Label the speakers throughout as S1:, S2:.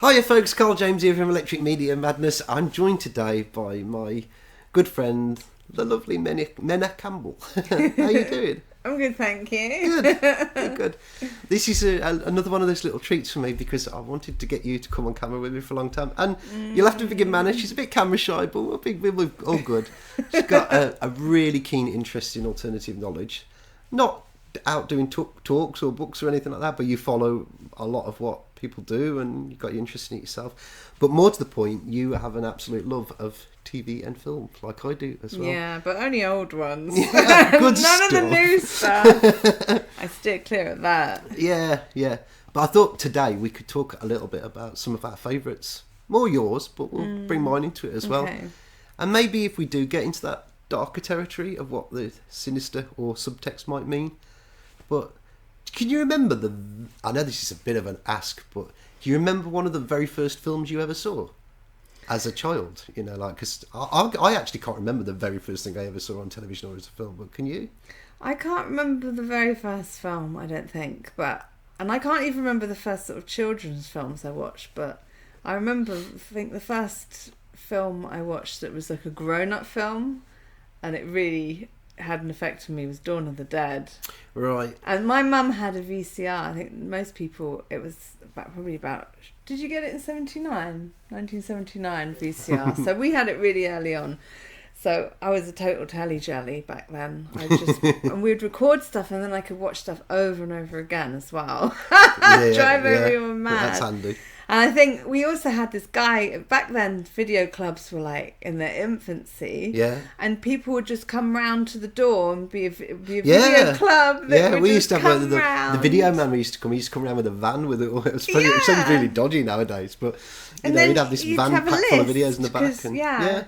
S1: Hiya folks, Carl James here from Electric Media Madness. I'm joined today by my good friend, the lovely Menna Campbell. How you doing?
S2: I'm good, thank you.
S1: Good. This is another one of those little treats for me because I wanted to get you to come on camera with me for a long time. And you'll have to forgive Manna, she's a bit camera shy, but we're all good. She's got a really keen interest in alternative knowledge. Not out doing talks or books or anything like that, but you follow a lot of what people do and you've got your interest in it yourself. But more to the point, you have an absolute love of TV and film, like I do as well.
S2: Yeah, but only old ones.
S1: Yeah, good
S2: None of the new stuff. I steer clear of that.
S1: Yeah. But I thought today we could talk a little bit about some of our favourites. More yours, but we'll bring mine into it as well. And maybe if we do get into that darker territory of what the sinister or subtext might mean. But can you remember I know this is a bit of an ask, but do you remember one of the very first films you ever saw as a child? You know, like, because I actually can't remember the very first thing I ever saw on television or as a film, but can you?
S2: I can't remember the very first film, I don't think, and I can't even remember the first sort of children's films I watched, but I think the first film I watched that was like a grown-up film, and it really had an effect on me, was Dawn of the Dead.
S1: Right.
S2: And my mum had a VCR. I think most people, it was probably about, did you get it in 1979 VCR? So we had it really early on. So I was a total telly jelly back then. And we'd record stuff and then I could watch stuff over and over again as well. Drive everyone mad.
S1: That's handy.
S2: And I think we also had this guy, back then video clubs were like in their infancy.
S1: Yeah.
S2: And people would just come round to the door and be a video club.
S1: We used to have the video man used to come around with a van with it. It sounds really dodgy nowadays, but he'd have this van packed full of videos in the back.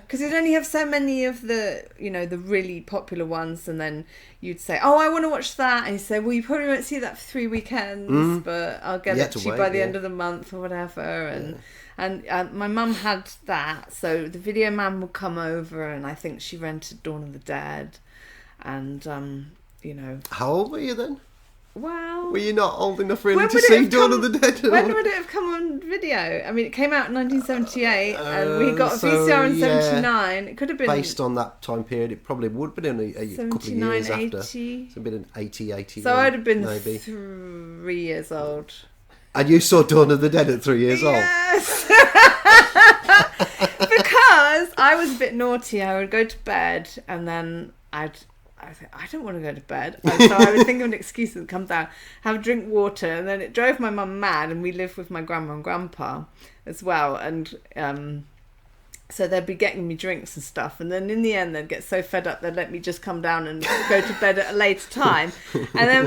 S2: Because you'd only have so many of the, the really popular ones, and then you'd say, oh, I want to watch that, and you say, well, you probably won't see that for 3 weekends, but I'll get it to you by the end of the month or whatever. And my mum had that, so the video man would come over, and I think she rented Dawn of the Dead, and
S1: How old were you then?
S2: Well,
S1: were you not old enough really to see Dawn of the Dead?
S2: When would it have come on video? I mean, it came out in 1978, and we got a VCR in 79. It could have been
S1: based on that time period. It probably would have been a couple of years
S2: 80.
S1: after. So it'd been an 80.
S2: So I'd have been
S1: maybe
S2: 3 years old.
S1: And you saw Dawn of the Dead at 3 years old?
S2: Yes. Because I was a bit naughty. I would go to bed and then I don't want to go to bed. So I would think of an excuse and come down, have a drink water, and then it drove my mum mad, and we lived with my grandma and grandpa as well. And so they'd be getting me drinks and stuff, and then in the end they'd get so fed up they'd let me just come down and go to bed at a later time. And then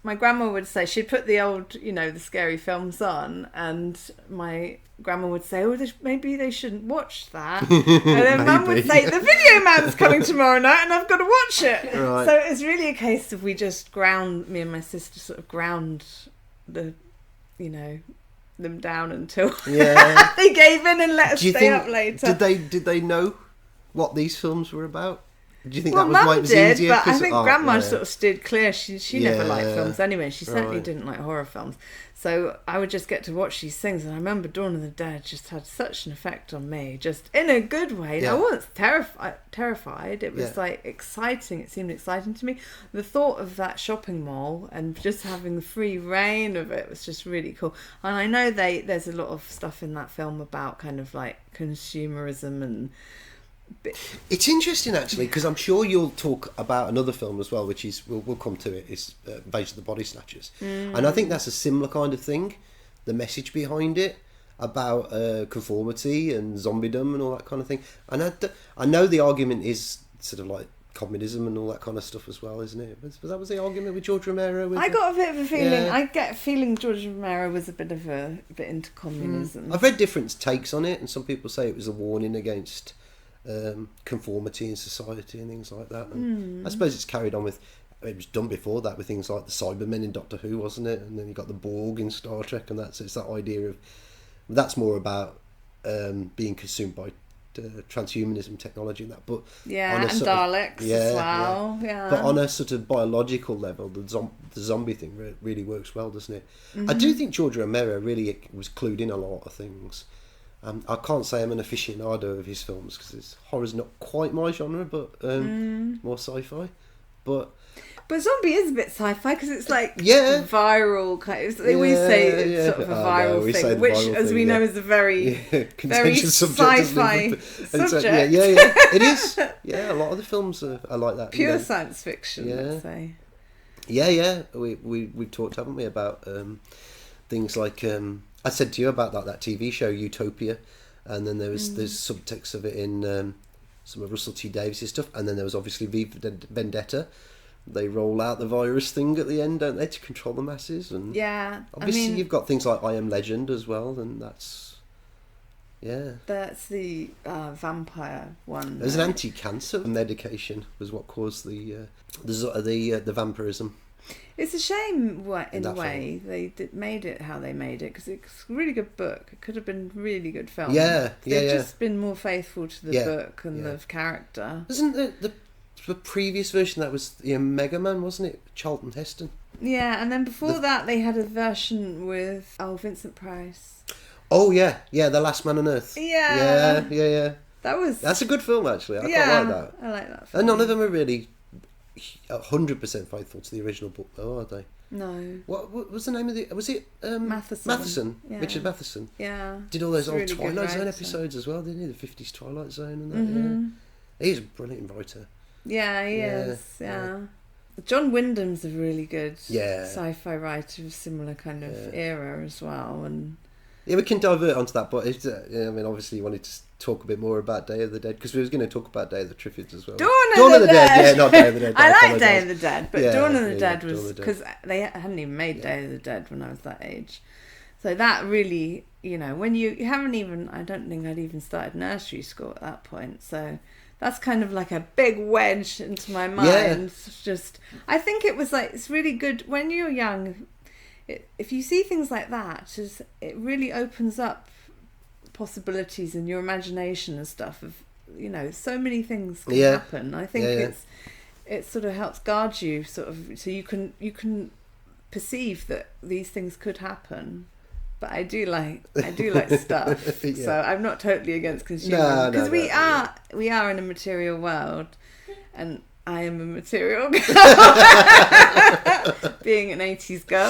S2: my grandma would say, she'd put the old, the scary films on, and my grandma would say, oh, maybe they shouldn't watch that. And then Mum would say, the video man's coming tomorrow night and I've got to watch it.
S1: Right.
S2: So it's really a case of me and my sister sort of ground them down until they gave in and let us stay up later.
S1: Did they know what these films were about? Do you think
S2: that
S1: was why it was easier?
S2: But I think Grandma sort of steered clear. She never liked films anyway. She certainly didn't like horror films. So I would just get to watch these things. And I remember Dawn of the Dead just had such an effect on me, just in a good way. Yeah. I wasn't terrified. It was like exciting. It seemed exciting to me. The thought of that shopping mall and just having the free reign of it was just really cool. And I know there's a lot of stuff in that film about kind of like consumerism and...
S1: It's interesting actually, because I'm sure you'll talk about another film as well, which is we'll come to it. Is Invasion of the Body Snatchers, and I think that's a similar kind of thing. The message behind it about conformity and zombiedom and all that kind of thing. And I know the argument is sort of like communism and all that kind of stuff as well, isn't it? Was the argument with George Romero?
S2: I got a bit of a feeling. I get a feeling George Romero was a bit into communism.
S1: I've read different takes on it, and some people say it was a warning against conformity in society and things like that. And I suppose it's carried on with. It was done before that with things like the Cybermen in Doctor Who, wasn't it? And then you got the Borg in Star Trek, and it's that idea of that's more about being consumed by transhumanism technology and that, but
S2: and Daleks as well. Yeah.
S1: But on a sort of biological level, the zombie thing really works well, doesn't it? I do think George Romero really was clued in a lot of things. I can't say I'm an aficionado of his films because horror's not quite my genre, but more sci-fi. But
S2: zombie is a bit sci-fi because it's like viral kind of, they always say it's sort of a viral thing, which as we know is a very very sci-fi subject.
S1: It is. Yeah, a lot of the films are like that.
S2: Pure science fiction, let's say.
S1: Yeah. We've talked, haven't we, about things like I said to you about that TV show Utopia, and then there's subtext of it in some of Russell T Davies' stuff, and then there was obviously V for Vendetta. They roll out the virus thing at the end, don't they, to control the masses? And obviously you've got things like I Am Legend as well, and that's
S2: the vampire one.
S1: There's an anti-cancer medication was what caused the vampirism.
S2: It's a shame in a way they made it how they made it, because it's a really good book. It could have been a really good film. They've just been more faithful to the book and the character.
S1: Isn't the previous version that was Mega Man, wasn't it? Charlton Heston.
S2: Yeah, and then before that they had a version with Vincent Price.
S1: Oh yeah, The Last Man on Earth. Yeah. That's a good film actually. I quite like that.
S2: I like that film.
S1: And none of them are really 100% faithful to the original book, though, are they?
S2: No.
S1: What was the name of the? Was it Matheson?
S2: Yeah.
S1: Richard Matheson.
S2: Yeah.
S1: Did all those old really Twilight Zone episodes as well, didn't he? The 50s Twilight Zone and that. Yeah. He's a brilliant writer.
S2: Yeah, he is. Yeah. John Wyndham's a really good sci-fi writer of a similar kind of era as well, and.
S1: Yeah, we can divert onto that, but obviously you wanted to talk a bit more about Day of the Dead, because we was going to talk about Day of the Triffids as well.
S2: Dawn of the Dead.
S1: Yeah, not Day of the Dead.
S2: I like Day of the Dead, but Dawn of the Dead was because they hadn't even made Day of the Dead when I was that age. So that really, when you haven't even, I don't think I'd even started nursery school at that point. So that's kind of like a big wedge into my mind. It's just, I think it was like, it's really good when you're young. If you see things like that, it really opens up possibilities in your imagination and stuff of, so many things can happen. I think it sort of helps guard you sort of, so you can perceive that these things could happen. But I do like stuff. So I'm not totally against consuming, because we are in a material world, and I am a material girl, being an 80s girl.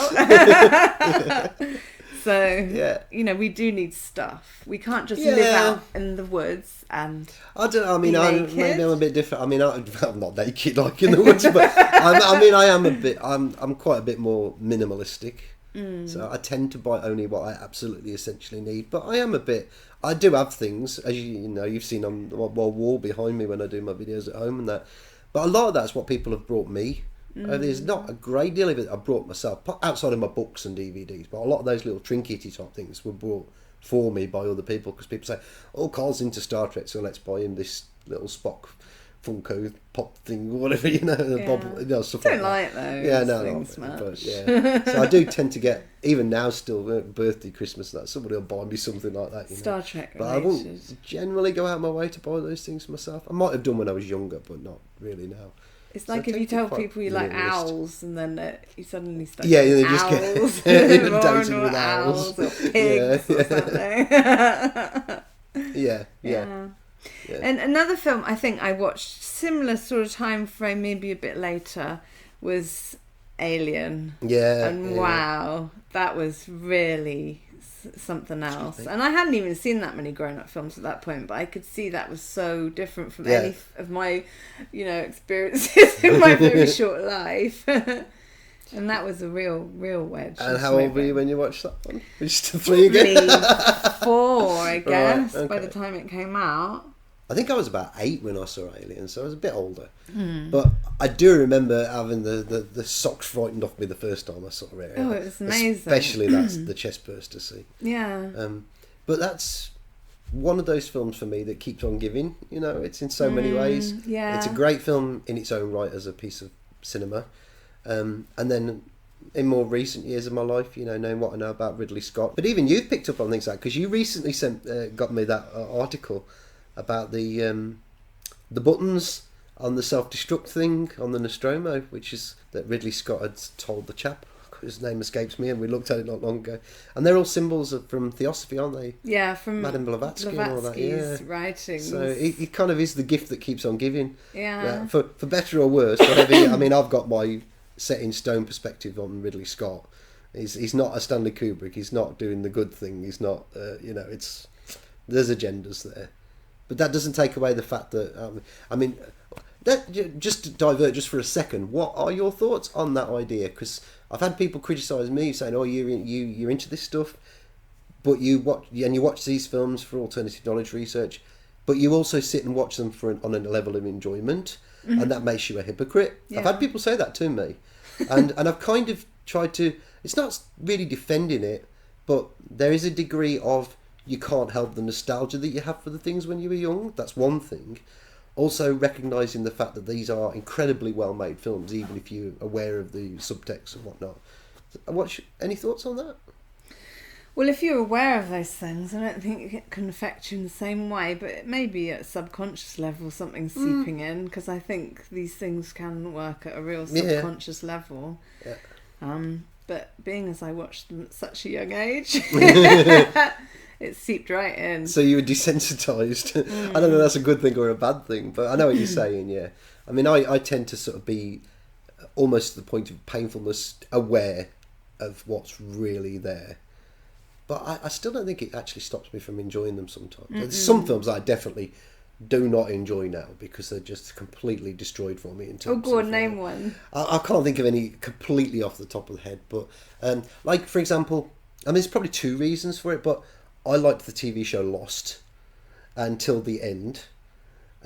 S2: So, we do need stuff. We can't just live out in the woods and
S1: I don't know, maybe I'm a bit different. I'm not naked like in the woods, but I'm quite a bit more minimalistic. So I tend to buy only what I absolutely essentially need. But I do have things, as you've seen on the wall behind me when I do my videos at home and that. But a lot of that's what people have brought me. There's not a great deal of it I brought myself, outside of my books and DVDs, but a lot of those little trinkety type things were brought for me by other people, because people say, oh, Carl's into Star Trek, so let's buy him this little Spock Funko Pop thing, or whatever, stuff
S2: don't
S1: like
S2: those.
S1: Yeah, no, but, so I do tend to get, even now still, birthday, Christmas and that, somebody will buy me something like that.
S2: Star Trek
S1: But I won't generally go out of my way to buy those things myself. I might have done when I was younger, but not really now.
S2: It's like if you tell people you like owls, and then you suddenly start
S1: they
S2: owls,
S1: just get inundated with
S2: owls or pigs or something.
S1: Yeah.
S2: And another film I think I watched, similar sort of time frame, maybe a bit later, was Alien. And wow, that was really something else. And I hadn't even seen that many grown-up films at that point, but I could see that was so different from any of my experiences in my very short life. And that was a real wedge.
S1: And how old were you when you watched that one? Just 3 again?
S2: 4, I guess,
S1: right, okay.
S2: By the time it came out.
S1: I think I was about 8 when I saw Alien, so I was a bit older. But I do remember having the socks frightened off me the first time I saw it.
S2: Oh, it was amazing.
S1: Especially that's the chest burster scene.
S2: Yeah.
S1: But that's one of those films for me that keeps on giving. It's in so many ways.
S2: Yeah.
S1: It's a great film in its own right as a piece of cinema. And then in more recent years of my life, knowing what I know about Ridley Scott. But even you've picked up on things like, because you recently got me that article about the buttons on the self-destruct thing on the Nostromo, which is that Ridley Scott had told the chap, whose name escapes me, and we looked at it not long ago. And they're all symbols from Theosophy, aren't they?
S2: Yeah, from
S1: Madame Blavatsky and all that. Yeah.
S2: writings.
S1: So it kind of is the gift that keeps on giving.
S2: Yeah.
S1: For better or worse, whatever. I mean, I've got my set in stone perspective on Ridley Scott. He's not a Stanley Kubrick. He's not doing the good thing. He's not, it's there's agendas there. But that doesn't take away the fact that, just to divert just for a second, what are your thoughts on that idea? Because I've had people criticise me saying, "Oh, you're into this stuff, but you watch these films for alternative knowledge research, but you also sit and watch them on a level of enjoyment, and that makes you a hypocrite." Yeah. I've had people say that to me, and I've kind of tried to. It's not really defending it, but there is a degree of you can't help the nostalgia that you have for the things when you were young. That's one thing. Also recognising the fact that these are incredibly well-made films, even if you're aware of the subtext and whatnot. Any thoughts on that?
S2: Well, if you're aware of those things, I don't think it can affect you in the same way, but it may be at a subconscious level something seeping in, because I think these things can work at a real subconscious level. Yeah. But being as I watched them at such a young age... It seeped right in. So
S1: you were desensitised. I don't know if that's a good thing or a bad thing, but I know what you're saying, yeah. I mean, I tend to sort of be almost to the point of painfulness aware of what's really there. But I still don't think it actually stops me from enjoying them sometimes. There's some films I definitely do not enjoy now because they're just completely destroyed for me.
S2: Go on, name one.
S1: I can't think of any completely off the top of the head, but like, for example, I mean, there's probably two reasons for it, but I liked the TV show Lost until the end.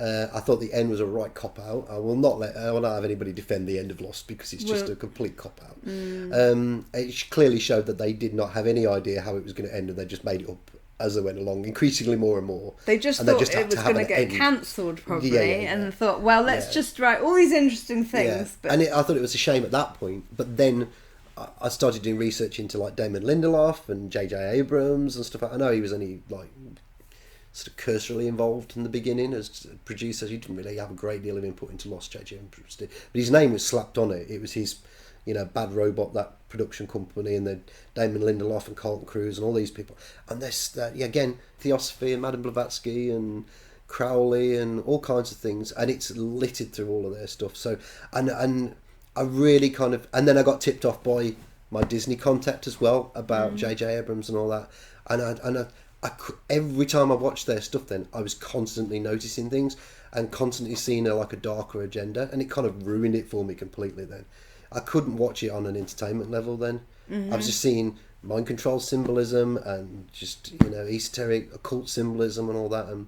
S1: I thought the end was a right cop-out. I will not have anybody defend the end of Lost because it's just a complete cop-out. It clearly showed that they did not have any idea how it was going to end, and they just made it up as they went along, increasingly more and more.
S2: They just thought it was going to get cancelled, probably, and thought, well, let's just write all these interesting things.
S1: Yeah. But... I thought it was a shame at that point, but then... I started doing research into like Damon Lindelof and J.J. Abrams and stuff. I know he was only like sort of cursorily involved in the beginning as a producer. He didn't really have a great deal of input into Lost, J.J. Abrams did. But his name was slapped on it. It was his, Bad Robot, that production company, and then Damon Lindelof and Carlton Cruise and all these people. And this, again, Theosophy and Madame Blavatsky and Crowley and all kinds of things. And it's littered through all of their stuff. So, and I really kind of... And then I got tipped off by my Disney contact as well about J.J. Abrams and all that. And every time I watched their stuff then, I was constantly noticing things and constantly seeing a darker agenda. And it kind of ruined it for me completely then. I couldn't watch it on an entertainment level then. I was just seeing mind control symbolism and just, esoteric occult symbolism and all that. And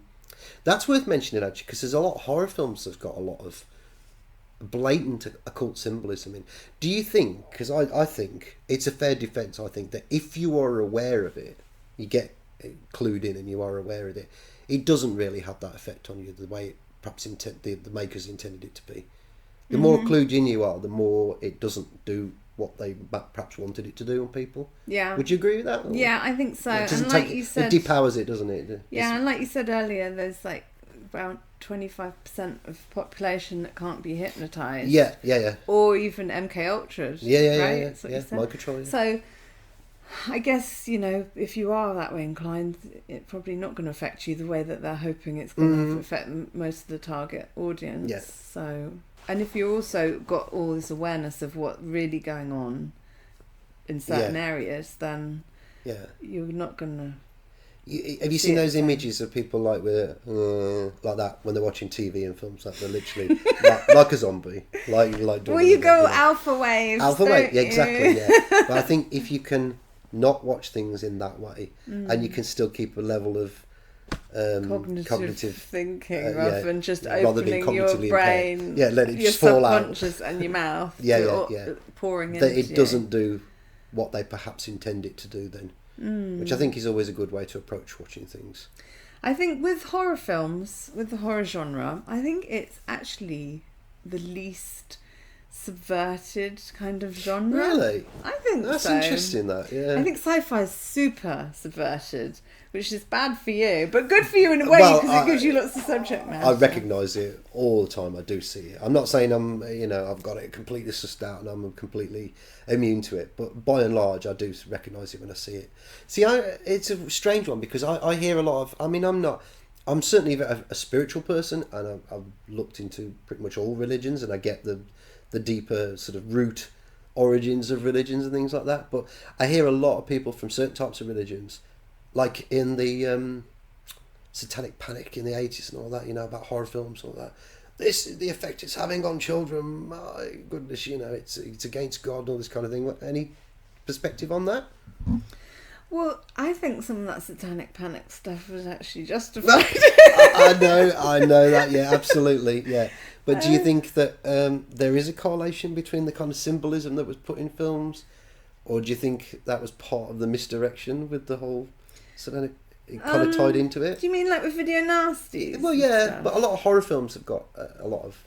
S1: that's worth mentioning, actually, because there's a lot of horror films that's got a lot of blatant occult symbolism in. Do you think, because I think it's a fair defence, I think that if you are aware of it, you get clued in and you are aware of it, it doesn't really have that effect on you the way it perhaps the makers intended it to be. The more clued in you are, the more it doesn't do what they perhaps wanted it to do on people. Yeah. Would you agree with that? Or?
S2: Yeah, I think so.
S1: And like you said, it depowers it, doesn't it?
S2: Yeah, and like you said earlier, there's around 25% of population that can't be hypnotised.
S1: Yeah.
S2: Or even MK Ultras.
S1: Yeah. Mind control. Yeah.
S2: So, I guess, if you are that way inclined, it's probably not going to affect you the way that they're hoping it's going to affect most of the target audience.
S1: Yeah.
S2: So, and if you also got all this awareness of what's really going on in certain areas, then you're not going to...
S1: Have you seen those images of people like that when they're watching TV and films? Like they're literally like a zombie, like.
S2: Well, you go alpha waves.
S1: Alpha wave, exactly. Yeah, but I think if you can not watch things in that way, and you can still keep a level of
S2: cognitive thinking rather than just opening your brain,
S1: let it
S2: your
S1: just fall out,
S2: subconscious and your mouth, pouring in.
S1: That it doesn't do what they perhaps intend it to do then. Which I think is always a good way to approach watching things.
S2: I think with horror films, with the horror genre, I think it's actually the least subverted kind of genre.
S1: Really?
S2: I think
S1: That's
S2: so.
S1: interesting, that, yeah.
S2: I think sci-fi is super subverted, which is bad for you, but good for you in a way, because it gives you lots of subject matter.
S1: I recognise it all the time. I do see it. I'm not saying I've got it completely sussed out and I'm completely immune to it, but by and large, I do recognise it when I see it. See, it's a strange one, because I hear a lot of. I mean, I'm certainly a spiritual person, and I've looked into pretty much all religions, and I get the deeper sort of root origins of religions and things like that. But I hear a lot of people from certain types of religions, like in the satanic panic in the 80s and all that, about horror films and all that. The effect it's having on children, my goodness, it's against God and all this kind of thing. Any perspective on that?
S2: Well, I think some of that satanic panic stuff was actually justified.
S1: I know that, yeah, absolutely, yeah. But do you think that there is a correlation between the kind of symbolism that was put in films, or do you think that was part of the misdirection with the whole satanic? It kind of tied into it.
S2: Do you mean like with video nasties?
S1: Well, yeah, but a lot of horror films have got a lot of,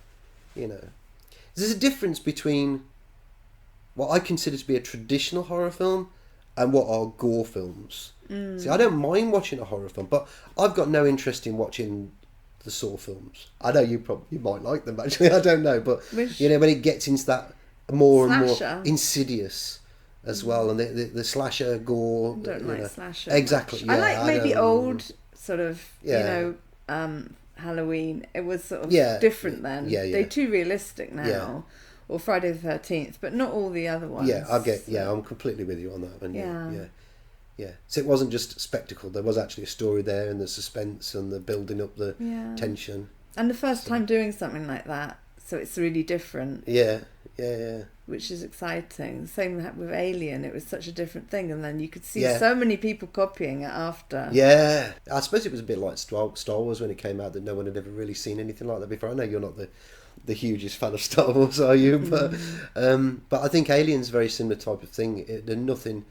S1: There's a difference between what I consider to be a traditional horror film and what are gore films. See, I don't mind watching a horror film, but I've got no interest in watching the Saw films. I know you might like them, actually. I don't know, but when it gets into that more
S2: slasher.
S1: And more insidious as well, and the slasher gore.
S2: I don't like slasher.
S1: Exactly. Yeah,
S2: I like maybe old sort of Halloween. It was sort of different then. Yeah. They're too realistic now. Yeah. Or Friday the 13th, but not all the other ones.
S1: Yeah, I'm completely with you on that one. Yeah. So it wasn't just spectacle. There was actually a story there, and the suspense and the building up the tension.
S2: And the first time doing something like that, so it's really different.
S1: Yeah.
S2: Which is exciting. Same with Alien. It was such a different thing, and then you could see so many people copying it after.
S1: Yeah, I suppose it was a bit like Star Wars when it came out, that no one had ever really seen anything like that before. I know you're not the hugest fan of Star Wars, are you? But I think Alien's a very similar type of thing. Nothing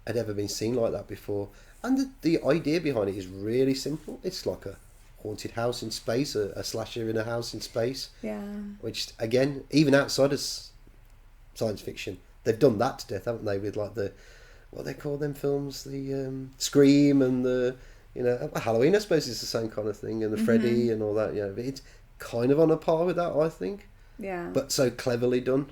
S1: had ever been seen like that before, and the idea behind it is really simple. It's like a haunted house in space, a slasher in a house in space.
S2: Yeah.
S1: Which, again, even outside of science fiction, they've done that to death, haven't they? With like what they call them films, the Scream and the Halloween, I suppose, is the same kind of thing, and the Freddy and all that. But it's kind of on a par with that, I think.
S2: Yeah.
S1: But so cleverly done,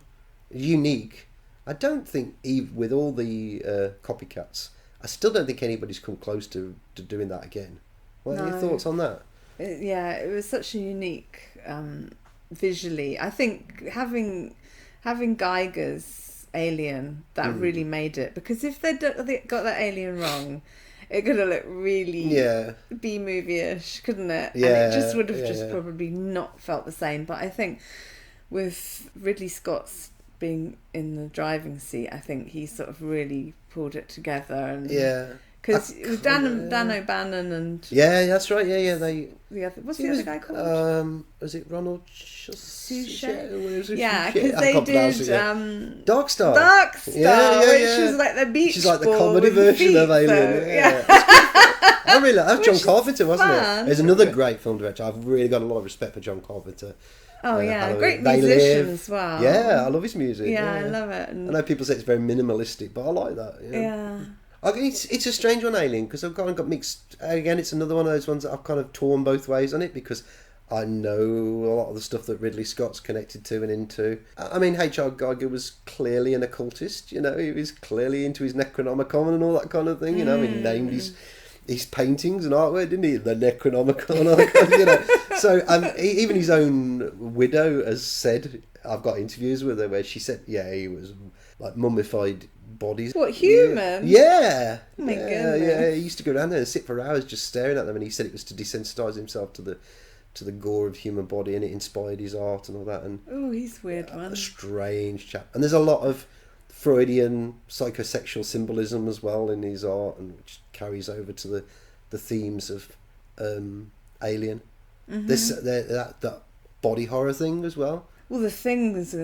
S1: unique. I don't think, even with all the copycats, I still don't think anybody's come close to doing that again. What are your thoughts on that?
S2: It was such a unique visually. I think having Geiger's Alien, that really made it, because if they got that Alien wrong, it could have looked really B-movie-ish, couldn't it?
S1: Yeah,
S2: and it just would have just probably not felt the same. But I think with Ridley Scott's being in the driving seat, I think he sort of really pulled it together. And because it was Dan O'Bannon and
S1: that's right.
S2: What's the other guy called?
S1: Was it Ronald Suchet?
S2: Yeah, because they did
S1: Dark Star.
S2: Which was like the beach.
S1: She's like the comedy version of Alien. I really like John Carpenter, wasn't it? There's another great film director. I've really got a lot of respect for John Carpenter.
S2: Oh great musician as well.
S1: Yeah, I love his music.
S2: Yeah, I love it. And
S1: I know people say it's very minimalistic, but I like that.
S2: Yeah.
S1: It's a strange one, Alien, because I've kind of got mixed. Again, it's another one of those ones that I've kind of torn both ways on it, because I know a lot of the stuff that Ridley Scott's connected to and into. I mean, H.R. Geiger was clearly an occultist. He was clearly into his Necronomicon and all that kind of thing. He named his paintings and artwork, didn't he? The Necronomicon. So even his own widow has said, I've got interviews with her where she said, he was like mummified bodies.
S2: What, human?
S1: Yeah.
S2: Oh my goodness.
S1: Yeah, he used to go around there and sit for hours just staring at them, and he said it was to desensitise himself to the gore of human body, and it inspired his art and all that. And
S2: he's weird, man.
S1: A strange chap. And there's a lot of Freudian psychosexual symbolism as well in his art, and which carries over to the themes of Alien. That body horror thing as well.
S2: Well, The Things,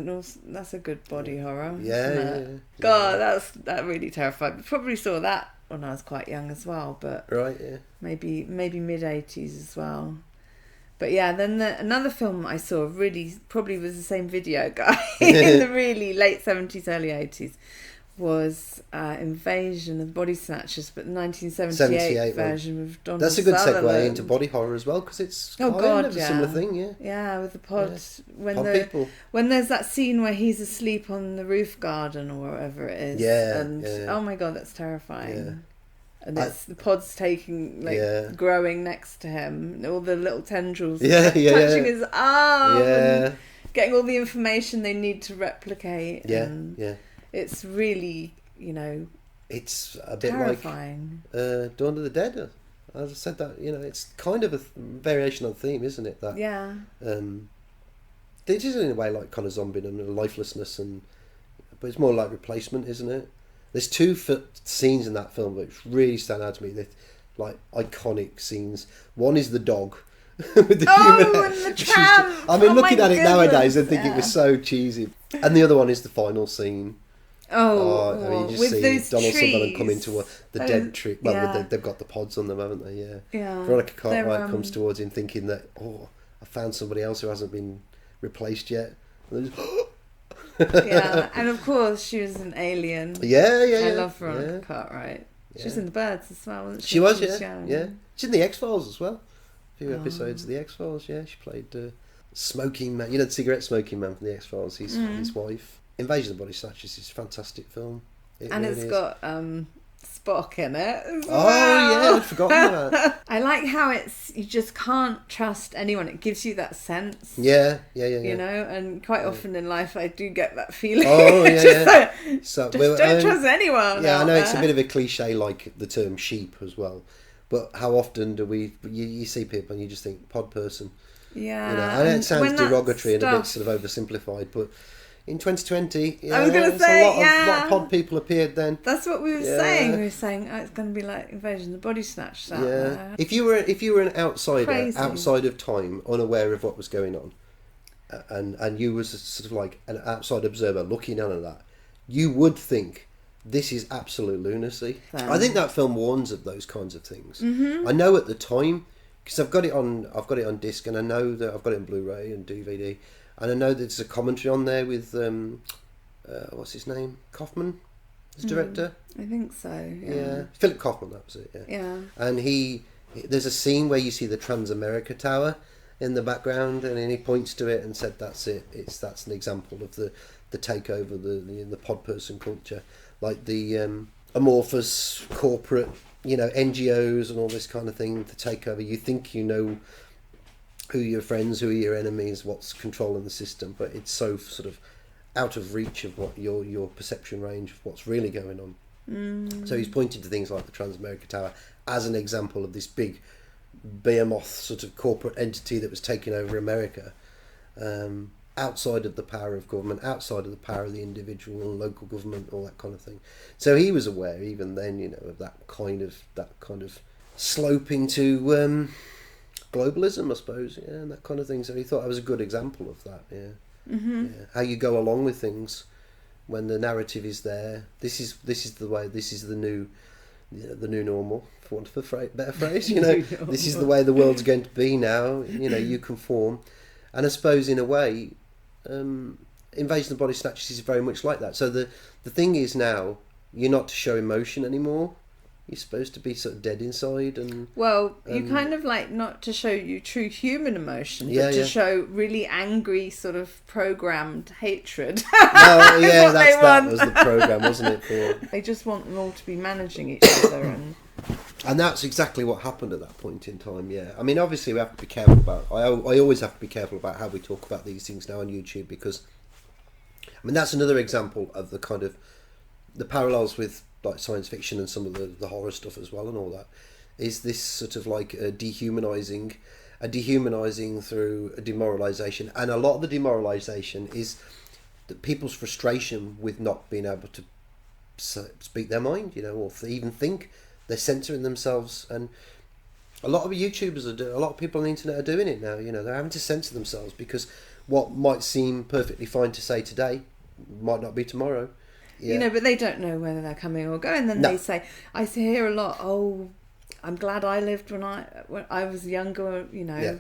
S2: that's a good body horror.
S1: Yeah.
S2: God, that really terrified me. Probably saw that when I was quite young as well, but maybe mid-80s as well. But yeah, then another film I saw probably was the same video guy in the really late 70s, early 80s, was Invasion of the Body Snatchers, but the 1978 version with Donald
S1: That's a good
S2: Sutherland.
S1: segue into body horror as well, because it's kind of a similar thing, yeah.
S2: Yeah, with the pod.
S1: Pod people.
S2: When there's that scene where he's asleep on the roof garden or whatever it is.
S1: Yeah.
S2: And oh my God, that's terrifying.
S1: Yeah.
S2: And it's the pod's growing next to him, and all the little tendrils touching his arm, and getting all the information they need to replicate. It's really,
S1: it's a bit
S2: terrifying.
S1: Like Dawn of the Dead. As I said, that it's kind of a variation on theme, isn't it? That it is in a way like kind of zombie and lifelessness, but it's more like replacement, isn't it? There's two scenes in that film which really stand out to me. They're like iconic scenes. One is the dog with the human
S2: and the tramp.
S1: Looking at it nowadays, I think it was so cheesy. And the other one is the final scene. You just see
S2: those
S1: Donald
S2: trees.
S1: Sutherland come into the dead tree. Well, they've got the pods on them, haven't they? Yeah. Veronica Cartwright comes towards him thinking that, I found somebody else who hasn't been replaced yet. And
S2: and of course she was an alien. I love Veronica Cartwright. She was in The Birds as well, wasn't she?
S1: She was, yeah. She's in the X-Files as well. A few episodes of the X-Files, yeah. She played Smoking Man. The cigarette smoking man from the X-Files. He's his wife. Invasion of the Body Snatchers is a fantastic film.
S2: It's got Spock in it as
S1: well. Yeah, I'd forgotten that.
S2: I like how you just can't trust anyone. It gives you that sense.
S1: Yeah.
S2: And quite often in life I do get that feeling.
S1: So
S2: don't trust anyone.
S1: Yeah, I know it's a bit of a cliche, like the term sheep as well. But how often do you see people and you just think pod person?
S2: Yeah.
S1: I know it sounds derogatory and a bit sort of oversimplified, but in 2020,
S2: I was going to say,
S1: a lot of pod people appeared then.
S2: That's what we were saying. We were saying, it's going to be like Invasion of the Body Snatchers out there.
S1: If you were an outsider, outside of time, unaware of what was going on, and you was sort of like an outside observer looking in at that, you would think this is absolute lunacy. I think that film warns of those kinds of things. I know at the time, because I've got it on disc, and I know that I've got it on Blu-ray and DVD. And I know there's a commentary on there with, what's his name? Kaufman, the director?
S2: I think so, yeah.
S1: Philip Kaufman, that was it, yeah. And there's a scene where you see the Transamerica Tower in the background, and he points to it and said, that's it. That's an example of the takeover, the pod person culture. Like the amorphous corporate, NGOs and all this kind of thing, the takeover. You think you know who are your friends, who are your enemies, what's controlling the system, but it's so sort of out of reach of what your perception range of what's really going on. So he's pointed to things like the Transamerica Tower as an example of this big behemoth sort of corporate entity that was taking over America, outside of the power of government, outside of the power of the individual and local government, all that kind of thing. So he was aware even then, of that kind of sloping to globalism, I suppose, and that kind of thing. So he thought I was a good example of that. How you go along with things when the narrative is there. This is the way. This is the new normal, for want of a better phrase. This is the way the world's going to be now. You conform, and I suppose in a way, Invasion of the Body Snatchers is very much like that. So the thing is now, you're not to show emotion anymore. You're supposed to be sort of dead inside, and
S2: you kind of like not to show you true human emotion, but to show really angry sort of programmed hatred.
S1: That was the program, wasn't it?
S2: They just want them all to be managing each other,
S1: and that's exactly what happened at that point in time. Yeah, I mean, obviously we have to be careful about. I always have to be careful about how we talk about these things now on YouTube, because I mean that's another example of the kind of the parallels with like science fiction and some of the horror stuff as well, and all that is this sort of like a dehumanizing through a demoralization, and a lot of the demoralization is that people's frustration with not being able to speak their mind, or even think. They're censoring themselves, and a lot of YouTubers a lot of people on the internet are doing it now. They're having to censor themselves because what might seem perfectly fine to say today might not be tomorrow. Yeah.
S2: But they don't know whether they're coming or going. Then they say, I hear a lot, I'm glad I lived when I was younger,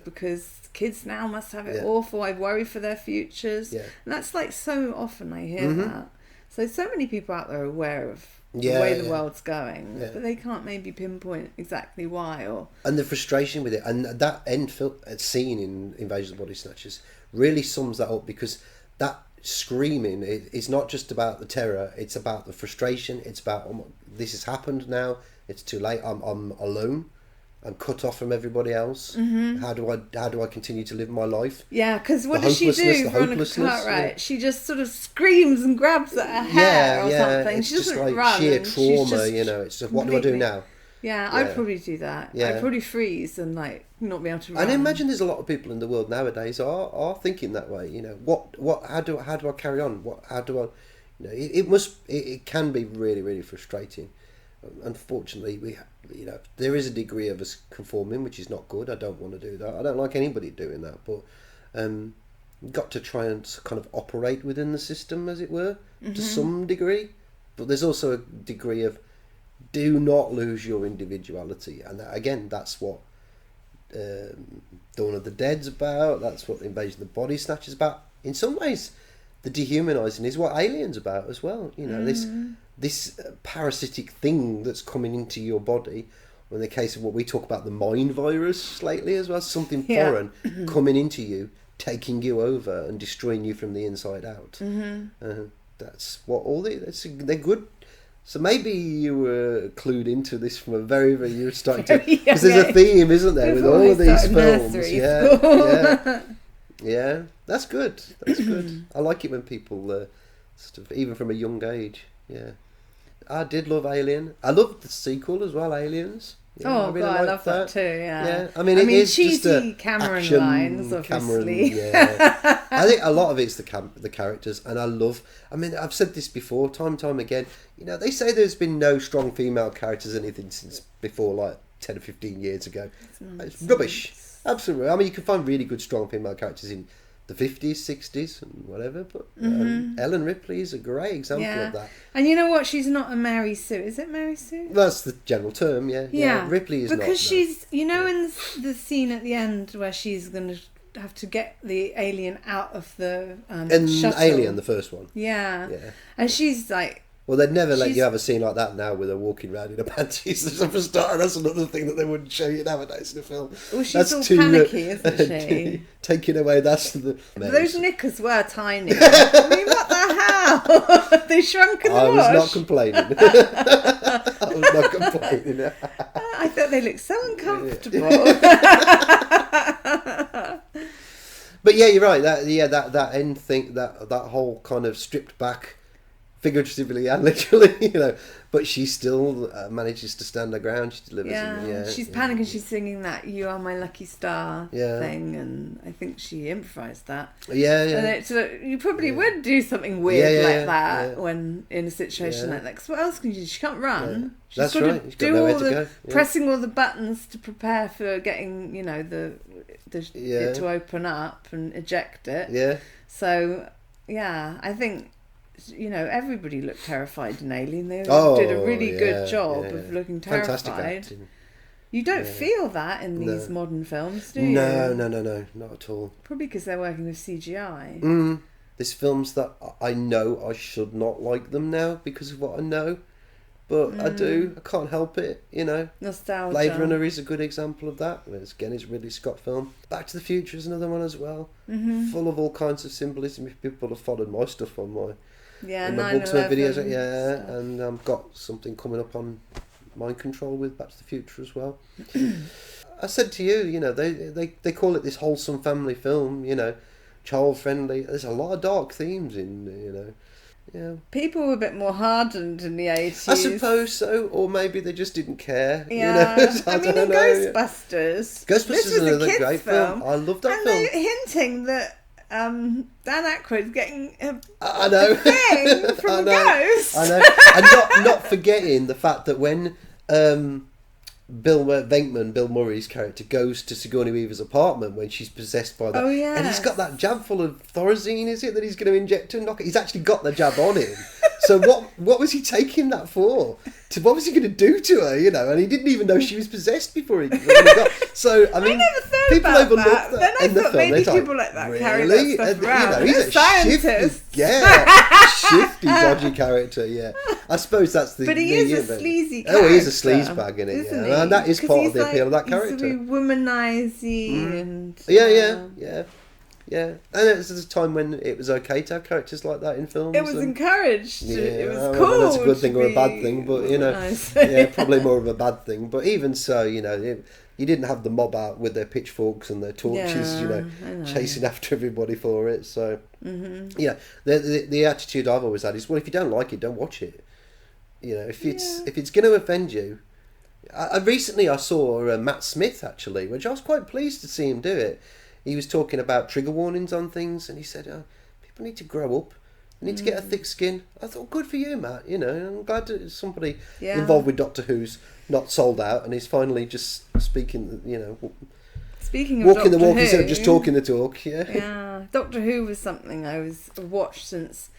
S2: because kids now must have it awful. I worry for their futures. Yeah. And that's like so often I hear that. So many people out there are aware of the way the world's going, but they can't maybe pinpoint exactly why.
S1: And the frustration with it, and that end scene in Invasion of the Body Snatchers really sums that up, because that screaming is not just about the terror, it's about the frustration, it's about, this has happened now, it's too late, I'm alone, I'm cut off from everybody else. How do I continue to live my life?
S2: Yeah, because what does she do, Veronica Cartwright? She just sort of screams and grabs at her hair or something.
S1: It's
S2: she
S1: just
S2: doesn't
S1: like
S2: run.
S1: Sheer trauma, it's just, what do I do now?
S2: Yeah, I'd probably do that. I'd probably freeze and like not be able to run.
S1: And I imagine there's a lot of people in the world nowadays are thinking that way. How do I carry on? How do I? It can be really, really frustrating. Unfortunately, there is a degree of us conforming, which is not good. I don't want to do that. I don't like anybody doing that. But you've got to try and kind of operate within the system, as it were, to some degree. But there's also a degree of, do not lose your individuality. And again, that's what Dawn of the Dead's about. That's what Invasion of the Body Snatchers about. In some ways, the dehumanising is what Alien's about as well. This parasitic thing that's coming into your body. Or in the case of what we talk about, the mind virus lately as well, something foreign coming into you, taking you over and destroying you from the inside out. That's what they're good. So maybe you were clued into this from a very, very you were starting to, because there's a theme, isn't there, with all of these films. Yeah, that's good. That's good. I like it when people sort of, even from a young age. Yeah, I did love Alien. I loved the sequel as well, Aliens. Yeah,
S2: I love that too. Yeah.
S1: I mean, it is
S2: cheesy
S1: just a
S2: Cameron lines, obviously.
S1: I think a lot of it's the characters, and I love. I mean, I've said this before, time and time again. They say there's been no strong female characters anything since before, like 10 or 15 years ago. It's rubbish. Absolutely. I mean, you can find really good strong female characters in the 50s, 60s, and whatever. But Ellen Ripley is a great example of that.
S2: And you know what? She's not a Mary Sue. Is it Mary Sue?
S1: That's the general term, yeah. Ripley is
S2: because
S1: not.
S2: She's, in the scene at the end where she's going to have to get the alien out of the shuttle.
S1: Alien, the first one.
S2: Yeah. And she's like...
S1: Well, they'd never let you have a scene like that now with her walking around in her panties. For a start, that's another thing that they wouldn't show you nowadays in a film.
S2: Well, she's all panicky, isn't she?
S1: Taking away, that's the...
S2: Those knickers were tiny. I mean, what the hell? They shrunk in the wash.
S1: I was not complaining.
S2: I thought they looked so uncomfortable.
S1: But yeah, you're right. That end thing, that whole kind of stripped back, figuratively and literally, but she still manages to stand her ground. She delivers.
S2: She's panicking. She's singing that "You Are My Lucky Star" thing, and I think she improvised that. And you probably would do something weird like that when in a situation like that. Because what else can you do? She can't run. She's got to do all the pressing all the buttons to prepare for getting it to open up and eject it. Yeah. So I think. Everybody looked terrified in Alien. They did a really good job of looking terrified. You don't feel that in these modern films, do you?
S1: No, not at all.
S2: Probably because they're working with CGI.
S1: There's films that I know I should not like them now because of what I know, but I do. I can't help it,
S2: Nostalgia.
S1: Blade Runner is a good example of that. Again, it's a Ridley Scott film. Back to the Future is another one as well. Full of all kinds of symbolism. If people have followed my stuff on my... in my books and videos, and I've got something coming up on Mind Control with Back to the Future as well. I said to you, they call it this wholesome family film, child friendly. There's a lot of dark themes in,
S2: People were a bit more hardened in the 80s.
S1: I suppose so, or maybe they just didn't care.
S2: Yeah, I mean, in Ghostbusters.
S1: This was another great film. I love that film.
S2: And they're hinting that Dan Aykroyd's getting a
S1: thing
S2: from a ghost.
S1: I know, and not forgetting the fact that when Bill Murray's character, goes to Sigourney Weaver's apartment when she's possessed by that, and he's got that jab full of Thorazine, is it, that he's going to inject her? He's actually got the jab on him, So what was he taking that for? What was he going to do to her? You know, and he didn't even know she was possessed before he got. So I mean,
S2: I never thought
S1: people
S2: about
S1: overlook
S2: that.
S1: that.
S2: Then I
S1: in the
S2: thought
S1: film.
S2: maybe
S1: They're
S2: people like that
S1: really?
S2: carry that stuff
S1: And,
S2: around.
S1: You know, he's
S2: They're
S1: a
S2: scientists.
S1: shifty, dodgy character. Yeah, I suppose that's the.
S2: But he is a sleazy
S1: character. Oh, he is a
S2: character,
S1: sleazebag in it.
S2: isn't
S1: Yeah,
S2: he?
S1: and that is part of the appeal of that
S2: He's
S1: character.
S2: very womanizing and
S1: Yeah, and it was a time when it was okay to have characters like that in films.
S2: it was encouraged.
S1: Yeah,
S2: It was
S1: I don't
S2: cool.
S1: know if that's a good thing
S2: to
S1: or a
S2: be
S1: bad thing, but you know,
S2: womanizing.
S1: yeah, probably more of a bad thing. But even so, you know, you didn't have the mob out with their pitchforks and their torches, you know, chasing after everybody for it. So, yeah, the attitude I've always had is, well, if you don't like it, don't watch it. You know, if it's going to offend you. Recently I saw Matt Smith actually, which I was quite pleased to see him do it. He was talking about trigger warnings on things, and he said, people need to grow up. They need to get a thick skin. I thought, good for you, Matt. You know, I'm glad that somebody involved with Doctor Who's not sold out, and he's finally just speaking, you know,
S2: Speaking of
S1: walking
S2: Doctor
S1: the walk
S2: Who,
S1: instead of just talking the talk.
S2: Yeah, Doctor Who was something I was watched since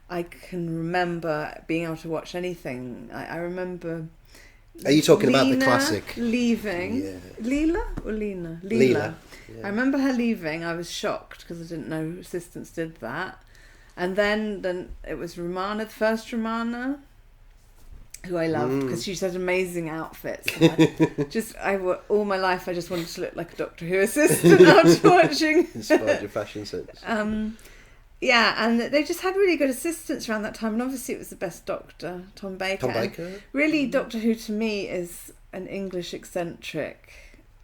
S2: I can remember being able to watch anything. I remember.
S1: Are you talking about the
S2: Lena
S1: classic?
S2: Leaving.
S1: Yeah.
S2: Leela or Lena?
S1: Leela. Yeah.
S2: I remember her leaving. I was shocked because I didn't know assistants did that. And then it was Romana, the first Romana, who I loved because she had amazing outfits. All my life I just wanted to look like a Doctor Who assistant after watching.
S1: Inspired your fashion sense.
S2: Yeah, and they just had really good assistants around that time, and obviously it was the best Doctor, Tom Baker.
S1: Tom Baker.
S2: Really, Doctor Who to me is an English eccentric,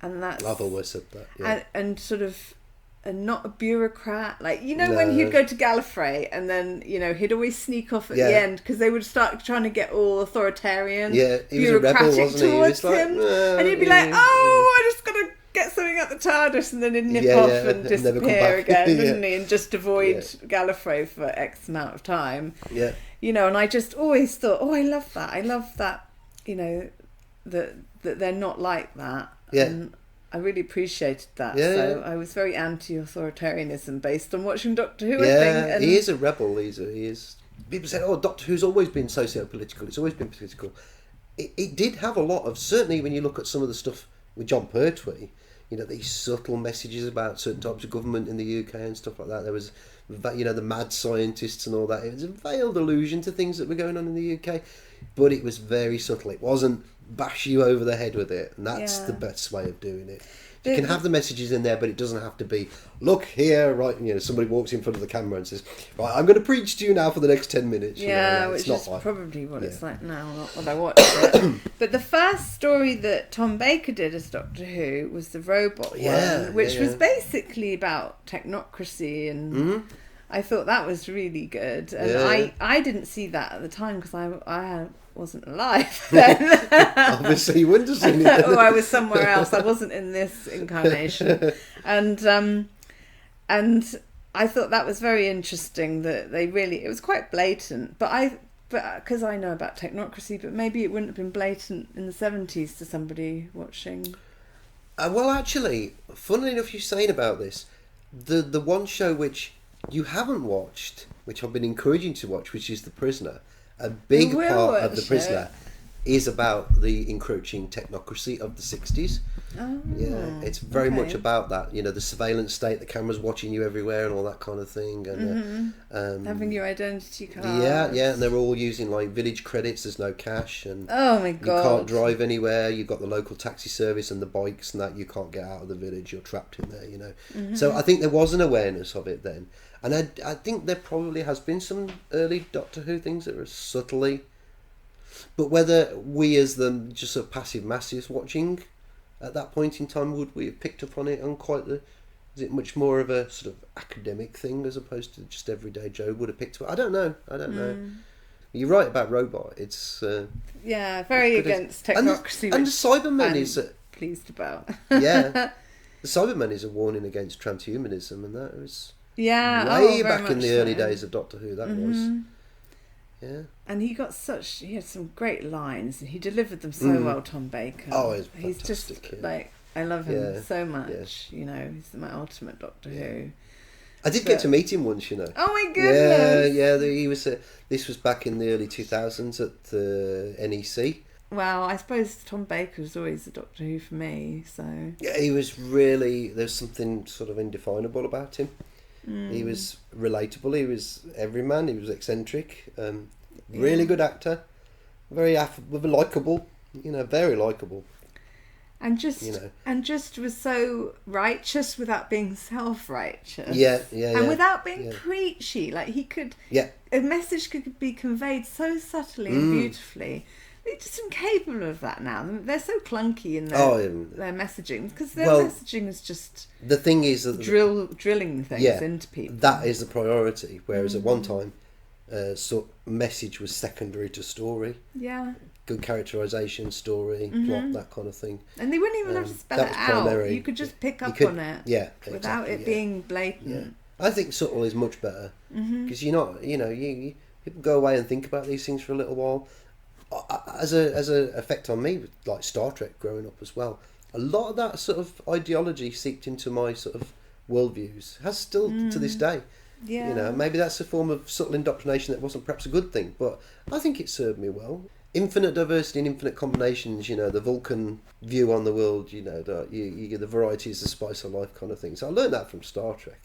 S2: and that's.
S1: I've always said that. Yeah.
S2: And sort of, not a bureaucrat. Like when he'd go to Gallifrey, and then he'd always sneak off at the end because they would start trying to get all authoritarian,
S1: he was a rebel, wasn't he?
S2: Towards him, and he'd be like, "Oh, I just gotta get something at the TARDIS," and then he'd nip off and disappear again, didn't he? And just avoid Gallifrey for X amount of time.
S1: Yeah.
S2: And I just always thought, I love that. I love that, that they're not like that.
S1: Yeah.
S2: And I really appreciated that.
S1: Yeah,
S2: so I was very anti-authoritarianism based on watching Doctor Who, I
S1: Yeah,
S2: think. And
S1: he is a rebel. He is. People said, Doctor Who's always been socio-political. It's always been political. It did have a lot of, certainly when you look at some of the stuff with John Pertwee, these subtle messages about certain types of government in the UK and stuff like that. There was, the mad scientists and all that. It was a veiled allusion to things that were going on in the UK, but it was very subtle. It wasn't bash you over the head with it, and that's the best way of doing it. You can have the messages in there, but it doesn't have to be, look here, right, somebody walks in front of the camera and says, right, I'm going to preach to you now for the next 10 minutes.
S2: Which is probably what it's like now, not what I watched it. But the first story that Tom Baker did as Doctor Who was the robot one, which was basically about technocracy, and I thought that was really good. And I didn't see that at the time because I wasn't alive then.
S1: Obviously you wouldn't have seen it.
S2: I was somewhere else. I wasn't in this incarnation. And I thought that was very interesting that it was quite blatant, but because I know about technocracy, but maybe it wouldn't have been blatant in the 70s to somebody watching.
S1: Well, actually, funnily enough, you're saying about this, the one show which you haven't watched, which I've been encouraging you to watch, which is The Prisoner. A big part of The Prisoner is about the encroaching technocracy of the 60s.
S2: Oh,
S1: yeah, it's very much about that. The surveillance state, the cameras watching you everywhere, and all that kind of thing. And
S2: having your identity card.
S1: Yeah, and they're all using like village credits. There's no cash, and
S2: oh my god,
S1: you can't drive anywhere. You've got the local taxi service and the bikes, and that you can't get out of the village. You're trapped in there. So I think there was an awareness of it then. And I think there probably has been some early Doctor Who things that were subtly, but whether we as the just sort of passive masses watching at that point in time, would we have picked up on it on quite the, is it much more of a sort of academic thing as opposed to just everyday Joe would have picked up? I don't know. You're right about Robot. It's
S2: very against technocracy.
S1: And the Cybermen is
S2: pleased about.
S1: The Cybermen is a warning against transhumanism, and that was.
S2: Yeah,
S1: way back in the early days of Doctor Who, that was. Yeah. And
S2: he had some great lines, and he delivered them so well, Tom Baker.
S1: Oh, he's
S2: just like, I love him so much. He's my ultimate Doctor Who.
S1: I did get to meet him once, you know.
S2: Oh my goodness!
S1: Yeah. He was. This was back in the early 2000s at the NEC.
S2: Well, I suppose Tom Baker was always the Doctor Who for me. So
S1: yeah, he was really. There's something sort of indefinable about him. He was relatable. He was everyman. He was eccentric. Really good actor. Very likeable. You know, very likeable.
S2: And just was so righteous without being self-righteous.
S1: Yeah.
S2: And without being preachy. Like he could...
S1: Yeah.
S2: A message could be conveyed so subtly and beautifully. They're just incapable of that now. They're so clunky in their messaging. Because their messaging is just...
S1: The thing is... that
S2: drilling things into people.
S1: That is the priority. Whereas at one time, message was secondary to story.
S2: Yeah.
S1: Good characterisation, story, plot, that kind of thing.
S2: And they wouldn't even have to spell it out.
S1: Primary.
S2: You could just pick up on it.
S1: Yeah,
S2: without it being blatant.
S1: Yeah. I think subtle is much better because you're not, you people go away and think about these things for a little while. As a effect on me, like Star Trek growing up as well, a lot of that sort of ideology seeped into my sort of worldviews. Has still to this day.
S2: Yeah.
S1: Maybe that's a form of subtle indoctrination that wasn't perhaps a good thing, but I think it served me well. Infinite diversity and infinite combinations, the Vulcan view on the world, the variety is the spice of life kind of thing. So I learned that from Star Trek,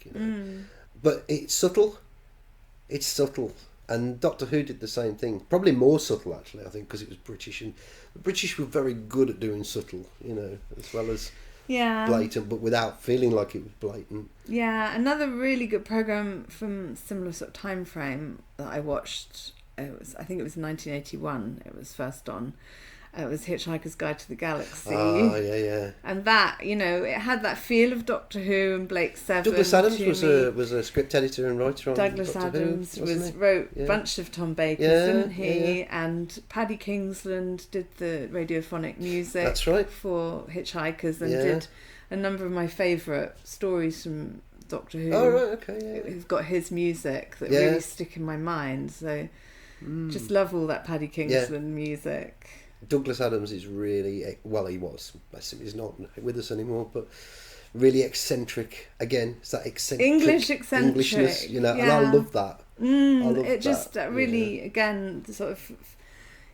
S1: But it's subtle. It's subtle. And Doctor Who did the same thing. Probably more subtle, actually, I think, because it was British. And the British were very good at doing subtle, as well as blatant, but without feeling like it was blatant.
S2: Yeah, another really good programme from similar sort of time frame that I watched... I think it was 1981. It was first on. It was Hitchhiker's Guide to the Galaxy.
S1: Oh, yeah.
S2: And that, it had that feel of Doctor Who and Blake Seven.
S1: Douglas Adams was a script editor and writer on
S2: Douglas
S1: Doctor
S2: Adams
S1: Who,
S2: wrote a bunch of Tom Bakers, didn't he? Yeah. And Paddy Kingsland did the radiophonic music.
S1: That's right.
S2: For Hitchhikers and did a number of my favourite stories from Doctor Who.
S1: Oh, right, okay, yeah.
S2: Who've got his music that really stick in my mind. So... Just love all that Paddy Kingsland music.
S1: Douglas Adams is really, well, he was, bless him, he's not with us anymore, but really eccentric. Again, it's that eccentric Englishness, and I love that. I love
S2: it just
S1: that,
S2: really, again, sort of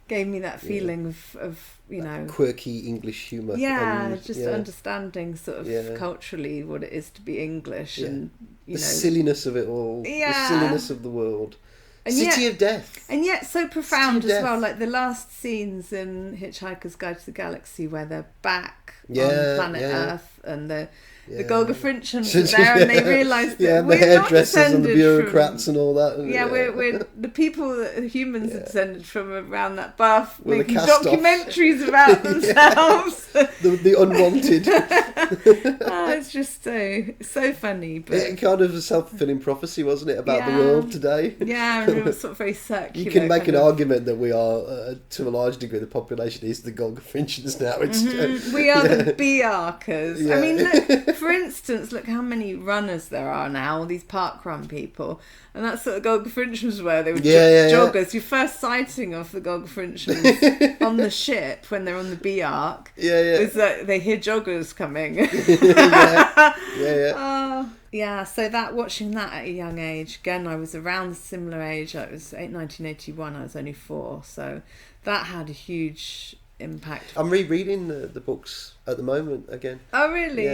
S2: gave me that feeling of
S1: that quirky English humour.
S2: Yeah, understanding sort of culturally what it is to be English and,
S1: the silliness of it all, the silliness of the world. And City of Death.
S2: And yet so profound as well, like the last scenes in Hitchhiker's Guide to the Galaxy where they're back on planet Earth and the Golga Frinchans are there and they realise that
S1: we're the hairdressers and the bureaucrats and all that. And,
S2: we're the people that humans are descended from around that bath making documentaries about themselves.
S1: the unwanted.
S2: It's just so funny. But
S1: it kind of a self-fulfilling prophecy, wasn't it, about the world today?
S2: Yeah, it was sort of very circular.
S1: You can make an argument that we are, to a large degree, the population is the Golga Frinchans now. It's,
S2: we are the Bee-Arkers. I mean, look, for instance, look how many runners there are now, all these parkrun people. And that's what the Golga Frinchans were. They were joggers. Your first sighting of the Golga Frinchans on the ship when they're on the Bee-Ark is that they hear joggers coming. So that watching that at a young age, again, I was around a similar age. It was 1981. I was only 4, so that had a huge impact.
S1: I'm rereading the books at the moment again.
S2: Oh, really?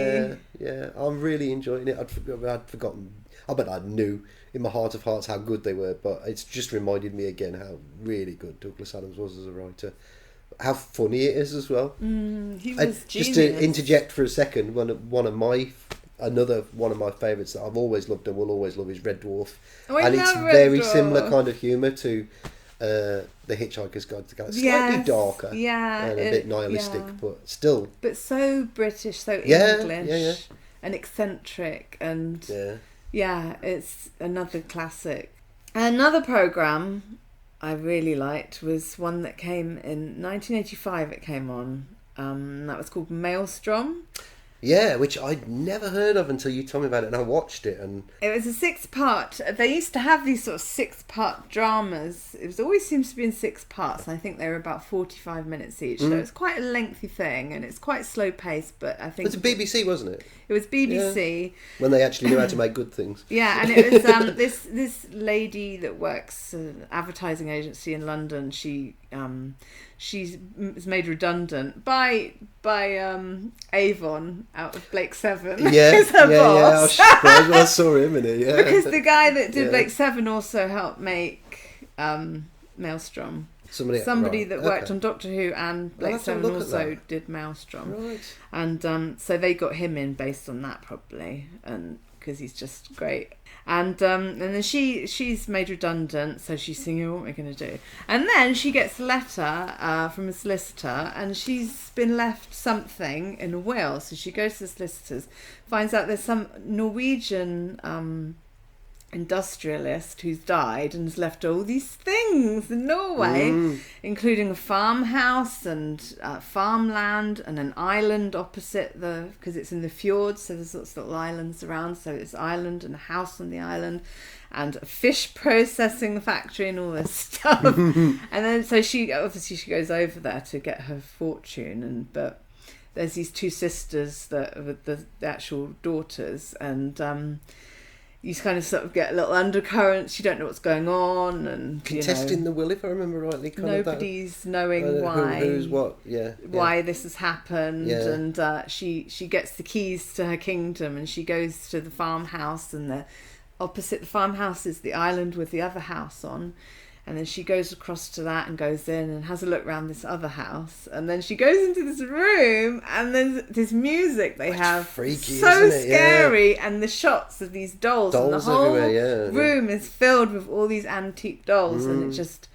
S1: Yeah. I'm really enjoying it. I'd forgotten. I bet I knew in my heart of hearts how good they were, but it's just reminded me again how really good Douglas Adams was as a writer. How funny it is as well.
S2: He was genius.
S1: Just to interject for a second, one of my favourites that I've always loved and will always love is Red Dwarf. It's very similar kind of humour to The Hitchhiker's Guide to the Galaxy. Slightly darker and a bit nihilistic, but still.
S2: But so British, so English and eccentric and it's another classic. Another programme I really liked was one that came in 1985. It came on. That was called Maelstrom.
S1: Yeah, which I'd never heard of until you told me about it, and I watched it. And
S2: it was a 6-part. They used to have these sort of 6-part dramas. It was always seems to be in 6 parts. And I think they were about 45 minutes each. So it's quite a lengthy thing, and it's quite slow paced. But I think
S1: it was BBC, wasn't it?
S2: It was BBC.
S1: Yeah. When they actually knew how to make good things.
S2: Yeah, and it was this lady that works at an advertising agency in London. She's made redundant by Avon out of Blake Seven.
S1: Yeah,
S2: Who's her boss.
S1: I was surprised when I saw him in it. Yeah,
S2: because the guy that did Blake Seven also helped make Maelstrom. Somebody that worked on Doctor Who and Blake Seven also did Maelstrom.
S1: Right.
S2: And so they got him in based on that probably, and because he's just great. And then she's made redundant, so she's thinking, what am I going to do? And then she gets a letter from a solicitor, and she's been left something in a will. So she goes to the solicitors, finds out there's some Norwegian industrialist who's died and has left all these things in Norway, including a farmhouse and farmland and an island opposite because it's in the fjords, so there's lots of little islands around, so it's island and a house on the island and a fish processing factory and all this stuff. And then so she goes over there to get her fortune, but there's these 2 sisters that are the actual daughters, and you kind of sort of get a little undercurrents. You don't know what's going on, and
S1: contesting the will, if I remember rightly.
S2: Nobody's knowing why.
S1: Who's what?
S2: Why this has happened,
S1: yeah.
S2: And she gets the keys to her kingdom, and she goes to the farmhouse, and opposite the farmhouse is the island with the other house on. And then she goes across to that and goes in and has a look around this other house. And then she goes into this room, and then this music they have.
S1: Freaky,
S2: so scary. Yeah. And the shots of these dolls and the whole room is filled with all these antique dolls. And it just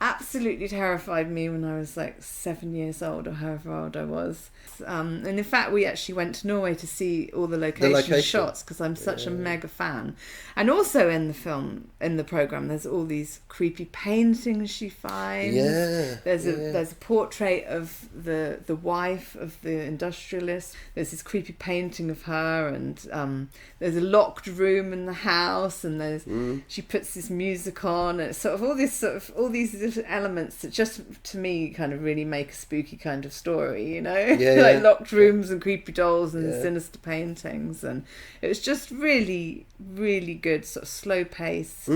S2: absolutely terrified me when I was like 7 years old or however old I was. And in fact, we actually went to Norway to see all the location shots because I'm such a mega fan. And also in the film, in the programme, there's all these creepy paintings she finds.
S1: Yeah.
S2: There's a portrait of the wife of the industrialist. There's this creepy painting of her, and there's a locked room in the house, and there's she puts this music on, and it's sort of all these different elements that just to me kind of really make a spooky kind of story, you know? Like locked rooms and creepy dolls and sinister paintings, and it was just really, really good, sort of slow paced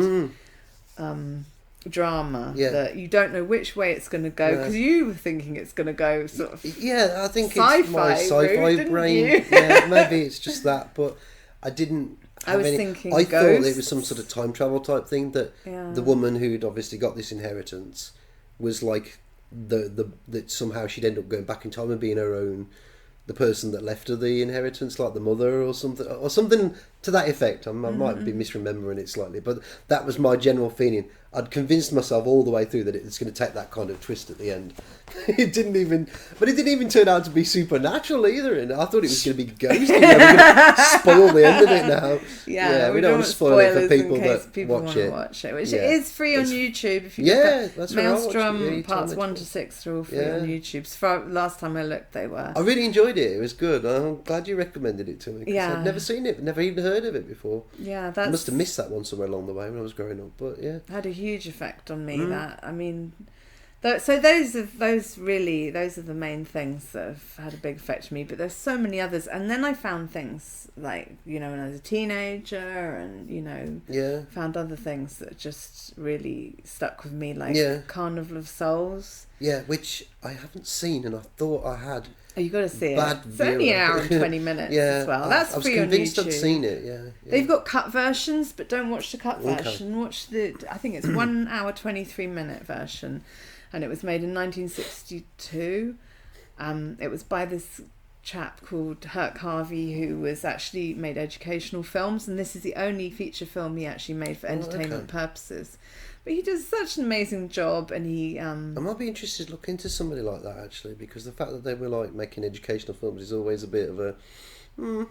S2: drama that you don't know which way it's going to go, because you were thinking it's going to go sort of
S1: I think it's my sci-fi brain. Maybe it's just that, but I didn't have
S2: thinking
S1: I thought it was some sort of time travel type thing, that the woman who'd obviously got this inheritance was like that somehow she'd end up going back in time and being her own, the person that left her the inheritance, like the mother or something to that effect. I might be misremembering it slightly, but that was my general feeling. I'd convinced myself all the way through that it's going to take that kind of twist at the end. It didn't even turn out to be supernatural either. And I thought it was going to be ghosty. We're going to spoil the end of it now.
S2: Yeah,
S1: we don't want to spoil it for people that watch it.
S2: Which it is free on YouTube. If you
S1: that's
S2: Maelstrom parts 1 to 6 are all free on YouTube. So last time I looked, they were.
S1: I really enjoyed it. It was good. I'm glad you recommended it to me. Yeah, I'd never seen it, never even heard of it before.
S2: Yeah,
S1: I must have missed that one somewhere along the way when I was growing up. But
S2: had a huge effect on me. That, I mean, so those are the main things that have had a big effect on me. But there's so many others, and then I found things like, when I was a teenager, and found other things that just really stuck with me, like Carnival of Souls. Yeah,
S1: which I haven't seen, and I thought I had.
S2: Oh, you got to see it. It's only an hour and 20 minutes as well. That's free on YouTube. I was convinced
S1: I'd seen it. Yeah.
S2: They've got cut versions, but don't watch the cut version. Watch I think it's 1 hour 23 minute version, and it was made in 1962. It was by this chap called Herc Harvey, who was actually made educational films, and this is the only feature film he actually made for entertainment purposes. But he does such an amazing job, and he... I
S1: might be interested to look into somebody like that, actually, because the fact that they were like making educational films is always a bit of a...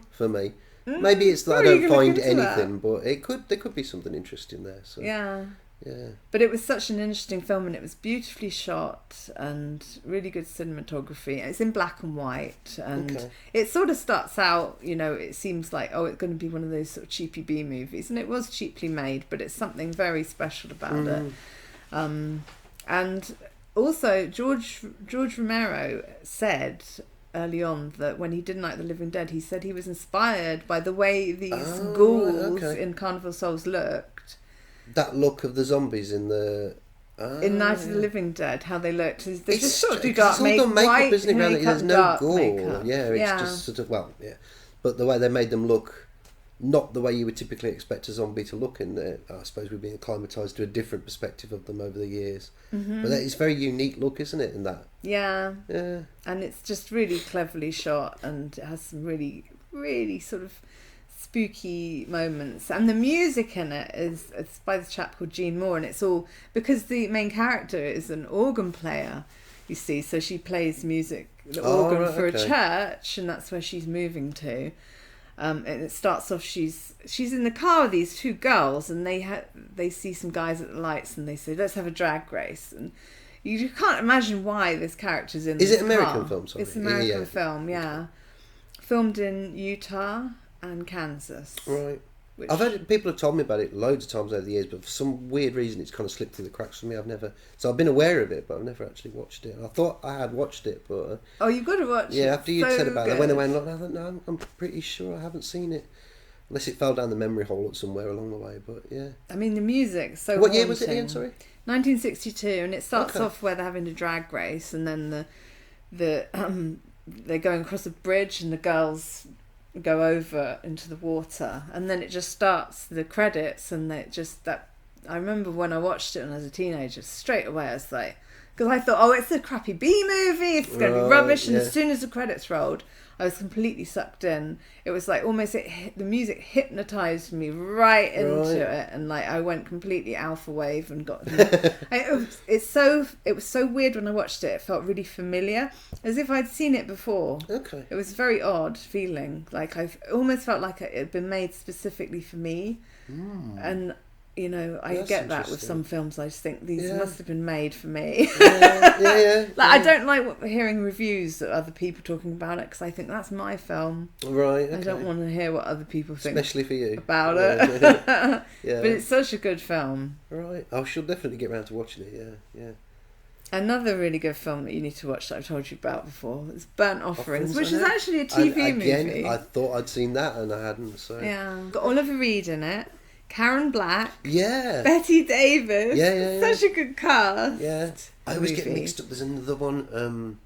S1: for me. Maybe it's that I don't find anything, but there could be something interesting there. So.
S2: Yeah.
S1: Yeah.
S2: But it was such an interesting film, and it was beautifully shot and really good cinematography. It's in black and white, and it sort of starts out, you know, it seems like, oh, it's going to be one of those sort of cheapy B movies, and it was cheaply made, but it's something very special about it. And also, George Romero said early on that when he did Night of the Living Dead, he said he was inspired by the way these ghouls in Carnival Souls looked.
S1: That look of the zombies in the...
S2: in Night of the Living Dead, how they looked. They just sort of do
S1: it's
S2: dark
S1: all done makeup,
S2: white
S1: isn't it?
S2: makeup,
S1: There's no
S2: dark
S1: gore.
S2: makeup.
S1: Yeah, it's just sort of, well, yeah. But the way they made them look, not the way you would typically expect a zombie to look in there. I suppose we've been acclimatised to a different perspective of them over the years. But it's a very unique look, isn't it, in that?
S2: Yeah.
S1: Yeah.
S2: And it's just really cleverly shot, and it has some really, really sort of spooky moments. And the music in it is it's by this chap called Gene Moore, and it's all because the main character is an organ player, you see, so she plays music, the organ for a church, and that's where she's moving to. And it starts off, she's in the car with these two girls, and they see some guys at the lights, and they say, let's have a drag race. And you can't imagine why this character's in this car.
S1: Is it American film? Sorry.
S2: It's an American film, yeah. Filmed in Utah and Kansas.
S1: Right. I've heard people have told me about it loads of times over the years, but for some weird reason it's kind of slipped through the cracks for me. I've been aware of it, but I've never actually watched it. I thought I had watched it, but
S2: oh, you've got to watch it.
S1: Yeah, after you said about it, I went away and looked. I thought, no, I'm pretty sure I haven't seen it, unless it fell down the memory hole somewhere along the way. But yeah,
S2: I mean the music. So
S1: what year was it again? Sorry,
S2: 1962, and it starts off where they're having a drag race, and then they're going across a bridge, and the girls go over into the water, and then it just starts the credits, and I remember when I watched it when I was a teenager, straight away I was like, because I thought, oh, it's a crappy B movie, it's going to be rubbish, and as soon as the credits rolled, I was completely sucked in. It was like almost the music hypnotized me right into it, and like I went completely alpha wave and got. It was so weird when I watched it. It felt really familiar, as if I'd seen it before.
S1: Okay.
S2: It was a very odd feeling. Like I almost felt like it had been made specifically for me, and. You know, I get that with some films. I just think these must have been made for me. I don't like hearing reviews of other people talking about it, because I think that's my film.
S1: Right. Okay.
S2: I don't want to hear what other people think,
S1: especially for you,
S2: about it.
S1: Yeah.
S2: But it's such a good film.
S1: Right. I shall definitely get around to watching it. Yeah.
S2: Another really good film that you need to watch that I've told you about before is Burnt Offerings, which is actually a TV movie.
S1: I thought I'd seen that and I hadn't. So
S2: yeah, got Oliver Reed in it. Karen Black,
S1: Betty
S2: Davis, such a good cast.
S1: Yeah, I always get mixed up. There's another one,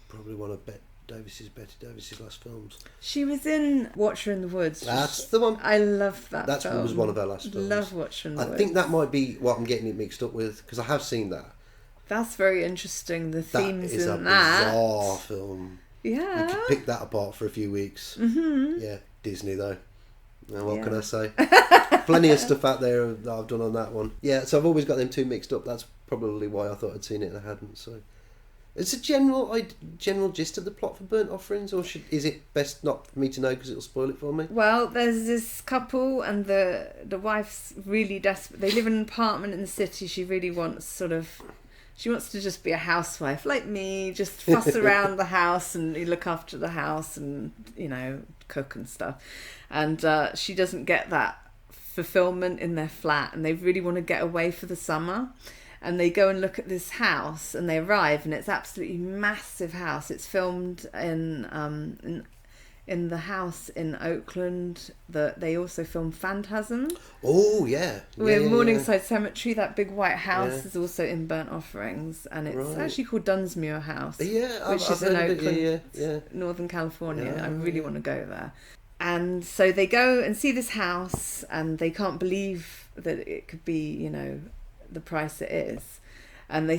S1: probably one of Betty Davis's last films.
S2: She was in Watcher in the Woods.
S1: That's the one.
S2: I love that.
S1: That
S2: film.
S1: was one of her last films.
S2: Love Watcher in the Woods.
S1: I think that might be what I'm getting it mixed up with, because I have seen that.
S2: That's very interesting. The themes
S1: that is
S2: in that.
S1: Bizarre film.
S2: Yeah,
S1: you could pick that apart for a few weeks. Yeah, Disney though. Now, what can I say? Plenty of stuff out there that I've done on that one. Yeah, so I've always got them two mixed up. That's probably why I thought I'd seen it and I hadn't. So, it's a general gist of the plot for Burnt Offerings, or is it best not for me to know because it'll spoil it for me?
S2: Well, there's this couple, and the wife's really desperate. They live in an apartment in the city. She really wants she wants to just be a housewife like me, just fuss around the house and look after the house and, you know, cook and stuff. And she doesn't get that fulfillment in their flat, and they really want to get away for the summer. And they go and look at this house, and they arrive, and it's absolutely massive house. It's filmed in the house in Oakland. They also filmed Phantasm.
S1: Oh yeah,
S2: with Morningside Cemetery. That big white house is also in Burnt Offerings, and it's actually called Dunsmuir House.
S1: Yeah,
S2: which is in Oakland, Northern California. I really want to go there. And so they go and see this house, and they can't believe that it could be, you know, the price it is. And he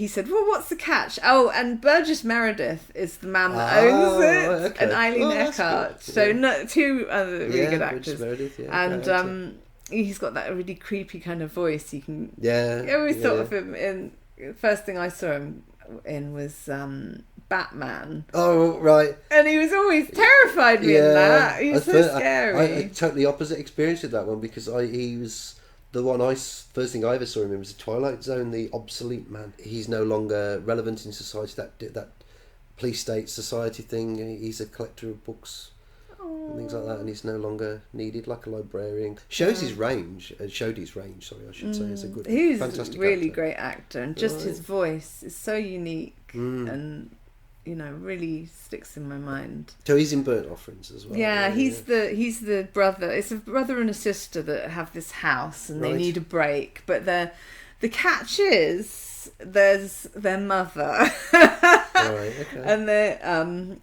S2: said, well, what's the catch? Oh, and Burgess Meredith is the man that owns it, and Eileen Eckhart. So two other really good actors. Meredith, and he's got that really creepy kind of voice. You can. I always thought of him in. First thing I saw him in was Batman.
S1: Oh right.
S2: And he was always terrified me in that. He was so scary.
S1: I totally opposite experience with that one, because he was The first thing I ever saw him in was The Twilight Zone, the obsolete man. He's no longer relevant in society. That police state society thing. He's a collector of books and things like that, and he's no longer needed like a librarian. Showed his range. Sorry, I should say. He's a good, fantastic
S2: really
S1: actor.
S2: Great actor, and just his voice is so unique and really sticks in my mind.
S1: So he's in Burnt Offerings as well.
S2: Yeah, he's the brother. It's a brother and a sister that have this house, and they need a break. But the catch is there's their mother,
S1: Right, okay.
S2: and they're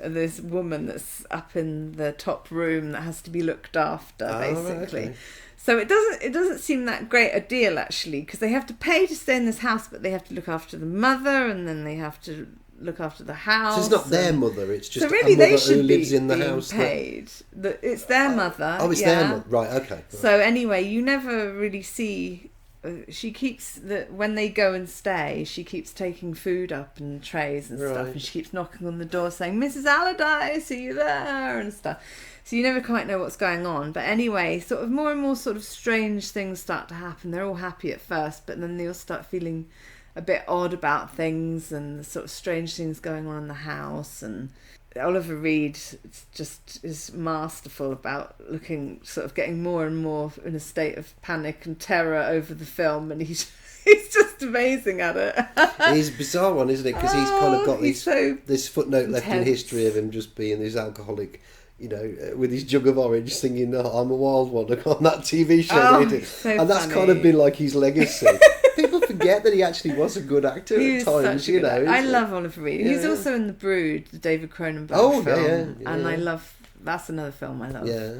S2: this woman that's up in the top room that has to be looked after, basically.
S1: Right, okay.
S2: So it doesn't seem that great a deal, actually, because they have to pay to stay in this house, but they have to look after the mother, and then they have to look after the house.
S1: So it's not their mother; it's just
S2: so really
S1: a mother
S2: they should
S1: who lives
S2: be
S1: in the
S2: being
S1: house.
S2: Paid. It's their mother.
S1: Oh, it's their mother. Right. Okay. Right.
S2: So anyway, you never really see. She keeps when they go and stay. She keeps taking food up and trays and stuff, and she keeps knocking on the door saying, "Mrs. Allardyce, are you there?" and stuff. So you never quite know what's going on. But anyway, sort of more and more sort of strange things start to happen. They're all happy at first, but then they all start feeling a bit odd about things and sort of strange things going on in the house. And Oliver Reed just is masterful about getting more and more in a state of panic and terror over the film, and he's just amazing at it.
S1: He's a bizarre one, isn't it? Because he's kind of got this footnote left in history of him just being this alcoholic, with his jug of orange singing "I'm a Wild One" on that TV show. And that's kind of been like his legacy. People forget that he actually was a good actor at times,
S2: I love Oliver Reed. He's also in The Brood, the David Cronenberg film.
S1: Yeah.
S2: And that's another film I love.
S1: Yeah.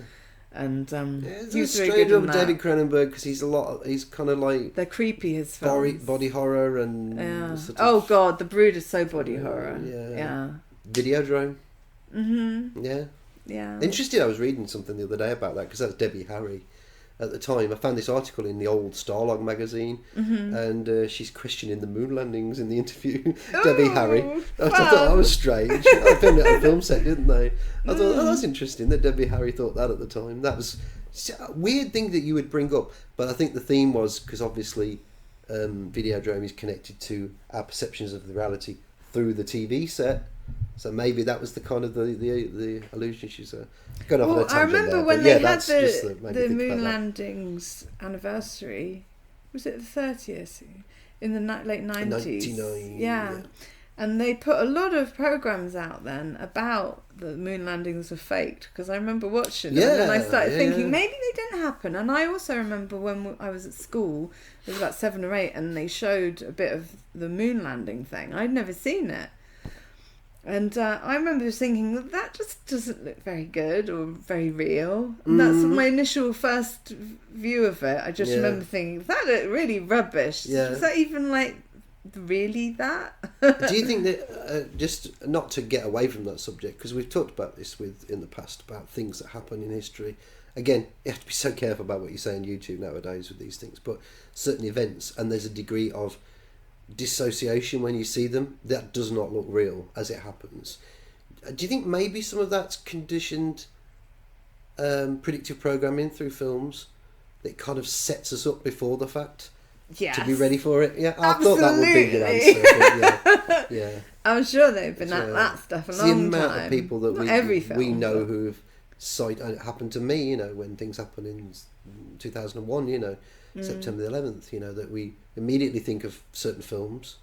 S2: And
S1: it's a strange one with David Cronenberg because he's kind of like...
S2: They're creepy, his films.
S1: Body horror and...
S2: Yeah. Oh, God, The Brood is so body horror. Yeah.
S1: Videodrome.
S2: Mm-hmm.
S1: Yeah.
S2: Yeah.
S1: Interesting, I was reading something the other day about that because that's Debbie Harry. At the time, I found this article in the old Starlog magazine, and she's questioning the moon landings in the interview. Debbie Harry. I thought that was strange. I filmed it on a film set, didn't they? I thought, that's interesting that Debbie Harry thought that at the time. That was a weird thing that you would bring up, but I think the theme was because obviously Videodrome is connected to our perceptions of the reality through the TV set. So maybe that was the kind of the allusion she's going off on a tangent.
S2: I remember
S1: there,
S2: when they had
S1: the
S2: moon landings anniversary. Was it the 30th in the late 90s?
S1: 99.
S2: Yeah. And they put a lot of programs out then about the moon landings were faked, because I remember watching them and I started thinking maybe they didn't happen. And I also remember when I was at school, it was about 7 or 8, and they showed a bit of the moon landing thing. I'd never seen it. And I remember thinking that just doesn't look very good or very real. And that's my initial first view of it. I just remember thinking, that looked really rubbish.
S1: Yeah.
S2: Is that even really that?
S1: Do you think that, just not to get away from that subject, because we've talked about this in the past about things that happen in history. Again, you have to be so careful about what you say on YouTube nowadays with these things, but certain events, and there's a degree of dissociation when you see them that does not look real as it happens. Do you think maybe some of that's conditioned predictive programming through films that kind of sets us up before the fact to be ready for it? Yeah, I thought that would be your answer. But yeah.
S2: I'm sure they've been at that stuff a long time.
S1: The amount of people that we know who've it happened to me, when things happen in 2001, September the 11th, that we immediately think of certain films.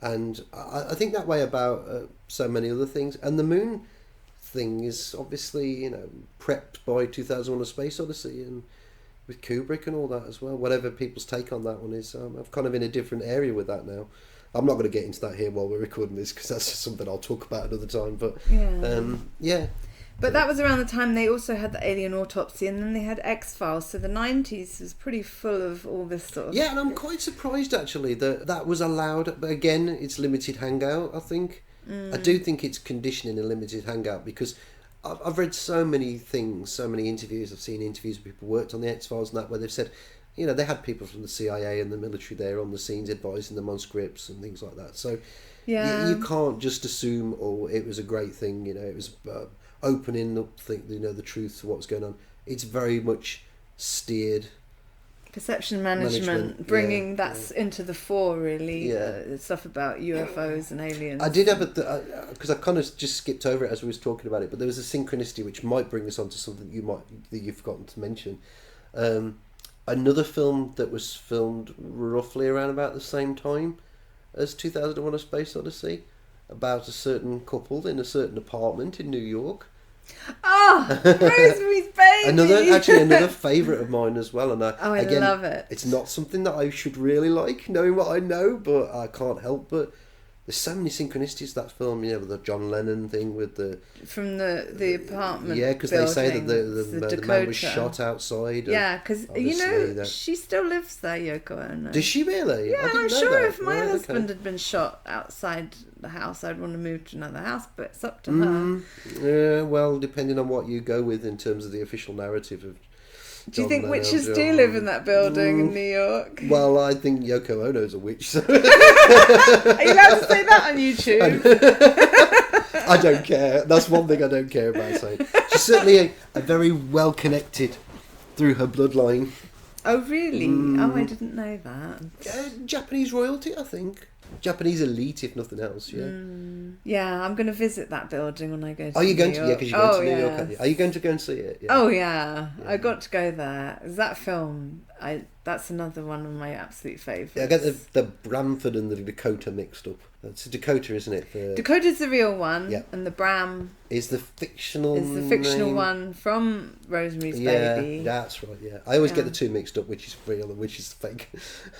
S1: And I think that way about so many other things. And the moon thing is obviously, prepped by 2001: A Space Odyssey and with Kubrick and all that as well. Whatever people's take on that one is, I'm kind of in a different area with that now. I'm not going to get into that here while we're recording this because that's something I'll talk about another time. But yeah.
S2: But that was around the time they also had the Alien Autopsy, and then they had X-Files. So the 90s was pretty full of all this sort of...
S1: Yeah, and I'm quite surprised, actually, that was allowed. But again, it's limited hangout, I think. I do think it's conditioning a limited hangout, because I've read so many things, so many interviews. I've seen interviews with people who worked on the X-Files and that, where they've said, they had people from the CIA and the military there on the scenes advising them on scripts and things like that. So you can't just assume, it was a great thing, it was... opening up the truth to what was going on. It's very much steered
S2: perception management, bringing that into the fore, really. Stuff about UFOs and aliens.
S1: I did have because I kind of just skipped over it as we was talking about it, but there was a synchronicity which might bring us on to something that you've forgotten to mention. Another film that was filmed roughly around about the same time as 2001: A Space Odyssey, about a certain couple in a certain apartment in New York.
S2: Rosemary's Baby!
S1: Another favourite of mine as well. And
S2: I love it.
S1: It's not something that I should really like, knowing what I know, but I can't help but... There's so many synchronicities that film, with the John Lennon thing with the...
S2: From the apartment.
S1: Yeah, because they say that the man was shot outside.
S2: Yeah, because, she still lives there, Yoko Ono.
S1: Does she really?
S2: Yeah, I'm sure if my husband had been shot outside the house, I'd want to move to another house, but it's up to her.
S1: Yeah, well, depending on what you go with in terms of the official narrative of...
S2: Do you think witches do live in that building in New York?
S1: Well, I think Yoko Ono's a witch. So.
S2: Are you allowed to say that on YouTube?
S1: I don't care. That's one thing I don't care about saying. She's certainly a very well connected through her bloodline.
S2: Oh, really? Oh, I didn't know that.
S1: Japanese royalty, I think. Japanese elite, if nothing else, yeah.
S2: Yeah, I'm going to visit that building when I go to New York.
S1: Are you going to? Yeah, because you're going to New York, aren't you? Are you going to go and see it? Yeah.
S2: Oh, yeah. I got to go there. That film, that's another one of my absolute favourites.
S1: Yeah, I get the Bramford and the Dakota mixed up. It's Dakota, isn't it?
S2: Dakota's the real one, and the Bram...
S1: Is the fictional
S2: name. One from Rosemary's Baby.
S1: Yeah, that's right, yeah. I always get the two mixed up, which is real and which is fake.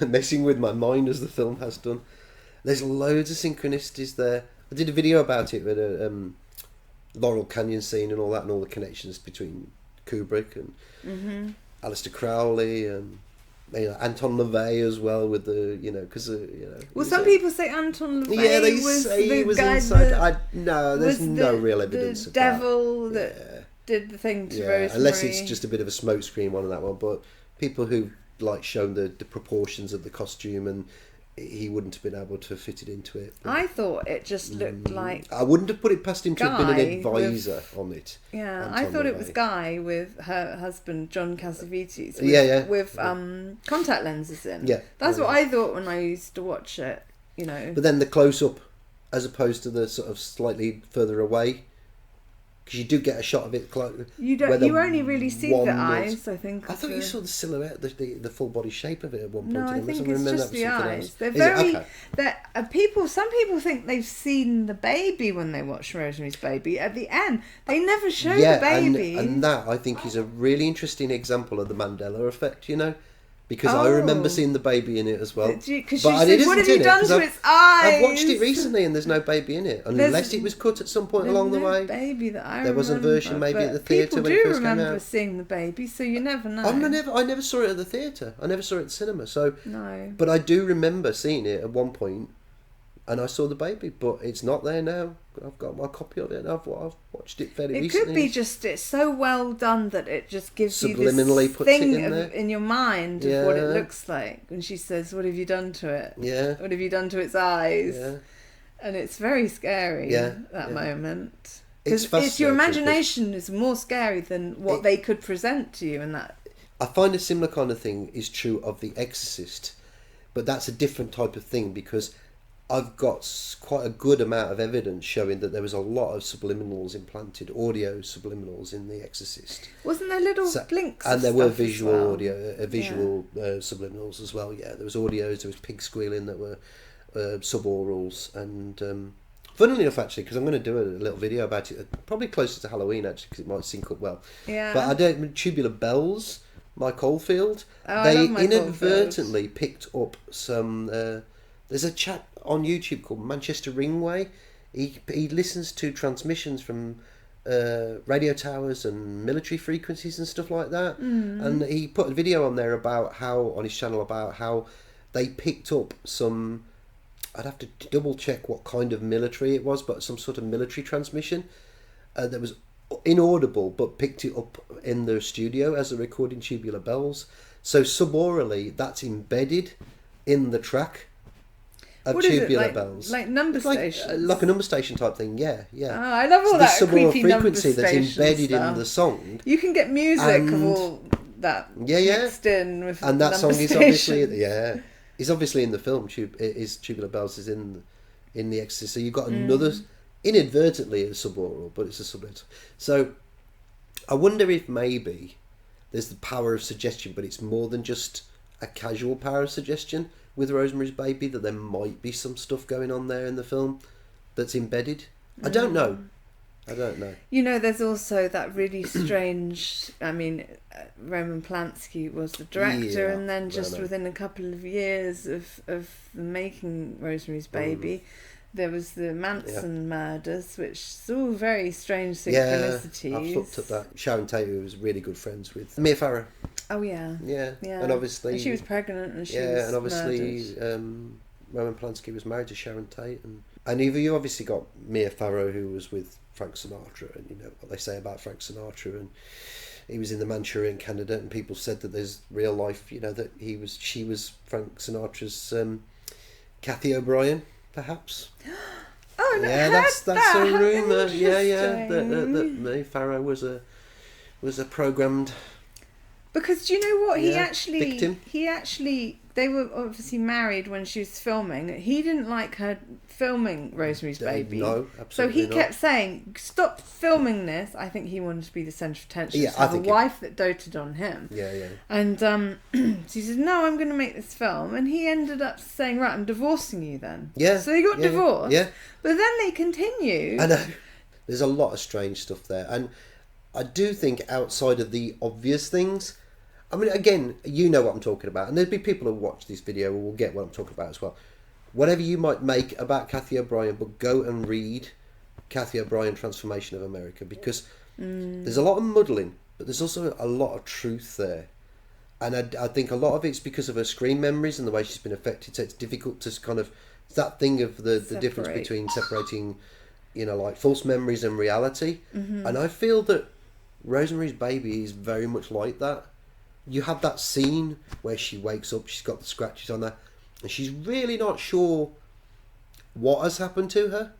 S1: Messing with my mind as the film has done. There's loads of synchronicities there. I did a video about it with a Laurel Canyon scene and all that, and all the connections between Kubrick and Aleister Crowley and Anton LaVey as well with the because
S2: Well, some people say Anton LaVey.
S1: Yeah, they
S2: was
S1: say
S2: the
S1: he was
S2: guy
S1: inside. There's no real evidence
S2: the
S1: of
S2: devil
S1: that
S2: did the thing to Rosemary.
S1: Unless it's just a bit of a smokescreen one on that one. But people who shown the proportions of the costume, and he wouldn't have been able to fit it into it. But
S2: I thought it just looked like...
S1: I wouldn't have put it past him to have been an advisor on it.
S2: Yeah, I thought it was Guy with her husband, John Cassavetes, with contact lenses in. Yeah. That's what I thought when I used to watch it,
S1: But then the close-up, as opposed to the sort of slightly further away, because you do get a shot of it.
S2: You only really see the eyes, I think.
S1: I thought you saw the silhouette, the full body shape of it at one point.
S2: No, I think it's just the eyes. They're some people think they've seen the baby when they watch Rosemary's Baby. At the end, they never show the baby.
S1: And that, I think, is a really interesting example of the Mandela effect, Because I remember seeing the baby in it as well.
S2: Because what have you done to its eyes?
S1: I've watched it recently and there's no baby in it. Unless it was cut at some point along the way.
S2: Baby that I
S1: There was a version maybe at the theatre when it first came out.
S2: People do remember seeing the baby, so you never know.
S1: I never saw it at the theatre. I never saw it at the cinema. So,
S2: no.
S1: But I do remember seeing it at one point, and I saw the baby, but it's not there now. I've got my copy of it, and I've watched it fairly recently.
S2: It could be just it's so well done that it just gives you this thing in your mind of what it looks like. When she says, "What have you done to it?
S1: Yeah.
S2: What have you done to its eyes?"
S1: Yeah.
S2: And it's very scary. That moment, because
S1: it's
S2: your imagination is more scary than what they could present to you. And that
S1: I find a similar kind of thing is true of The Exorcist, but that's a different type of thing because I've got quite a good amount of evidence showing that there was a lot of subliminals implanted, audio subliminals in The Exorcist.
S2: Wasn't there little blinks?
S1: And there were visual subliminals as well. Yeah, there was audios. There was pig squealing that were subaurals, and funnily enough, actually, because I'm going to do a little video about it, probably closer to Halloween actually, because it might sync up well.
S2: Yeah.
S1: But I don't. Tubular Bells, Mike Oldfield. They inadvertently picked up some. There's a chap on YouTube called Manchester Ringway. He listens to transmissions from radio towers and military frequencies and stuff like that. And he put a video on there on his channel about how they picked up some. I'd have to double check what kind of military it was, but some sort of military transmission that was inaudible, but picked it up in their studio as they're recording Tubular Bells. So subaurally, that's embedded in the track of Tubular Bells.
S2: Like number stations?
S1: Like a number station type thing, yeah.
S2: Oh, I love all that creepy number station
S1: that's embedded
S2: stuff.
S1: in the song.
S2: You can get music of all that
S1: Yeah.
S2: mixed in with
S1: And that song is
S2: station.
S1: obviously, is obviously in the film. Tubular Bells is in The Exorcist. So you've got another, inadvertently a suboral, but it's a subtitle. So I wonder if maybe there's the power of suggestion, but it's more than just a casual power of suggestion with Rosemary's Baby, that there might be some stuff going on there in the film that's embedded. I don't know.
S2: You know, there's also that really strange. I mean, Roman Polanski was the director, and then just within a couple of years of the making Rosemary's Baby, there was the Manson murders, which is all very strange synchronicities.
S1: I've looked at that. Sharon Tate, who was really good friends with Mia Farrow.
S2: Oh yeah.
S1: And obviously
S2: she was pregnant and she was
S1: and obviously Roman Polanski was married to Sharon Tate, and you obviously got Mia Farrow, who was with Frank Sinatra, and you know what they say about Frank Sinatra, and he was in the Manchurian Candidate, and people said that there's real life, you know, that she was Frank Sinatra's Kathy O'Brien, perhaps.
S2: Oh, no,
S1: that's a rumour. That Mia Farrow was a programmed.
S2: Because do you know what
S1: victim.
S2: he actually they were obviously married when she was filming. He didn't like her filming Rosemary's Baby.
S1: No, absolutely
S2: so he
S1: not.
S2: kept saying, "Stop filming this." I think he wanted to be the centre of attention.
S1: Yeah,
S2: to have a wife that doted on him.
S1: Yeah.
S2: And so he says, "No, I'm going to make this film," and he ended up saying, "Right, I'm divorcing you then."
S1: Yeah.
S2: So they got divorced.
S1: Yeah.
S2: But then they continued.
S1: I know. There's a lot of strange stuff there, and I do think outside of the obvious things. I mean, again, you know what I'm talking about, and there'll be people who watch this video who will get what I'm talking about as well. Whatever you might make about Kathy O'Brien, but go and read Kathy O'Brien, Transformation of America, because there's a lot of muddling, but there's also a lot of truth there. And I think a lot of it's because of her screen memories and the way she's been affected, so it's difficult to kind of... It's that thing of the difference between separating, you know, like false memories and reality. Mm-hmm. And I feel that Rosemary's Baby is very much like that. You have that scene where she wakes up, she's got the scratches on her, and she's really not sure what has happened to her.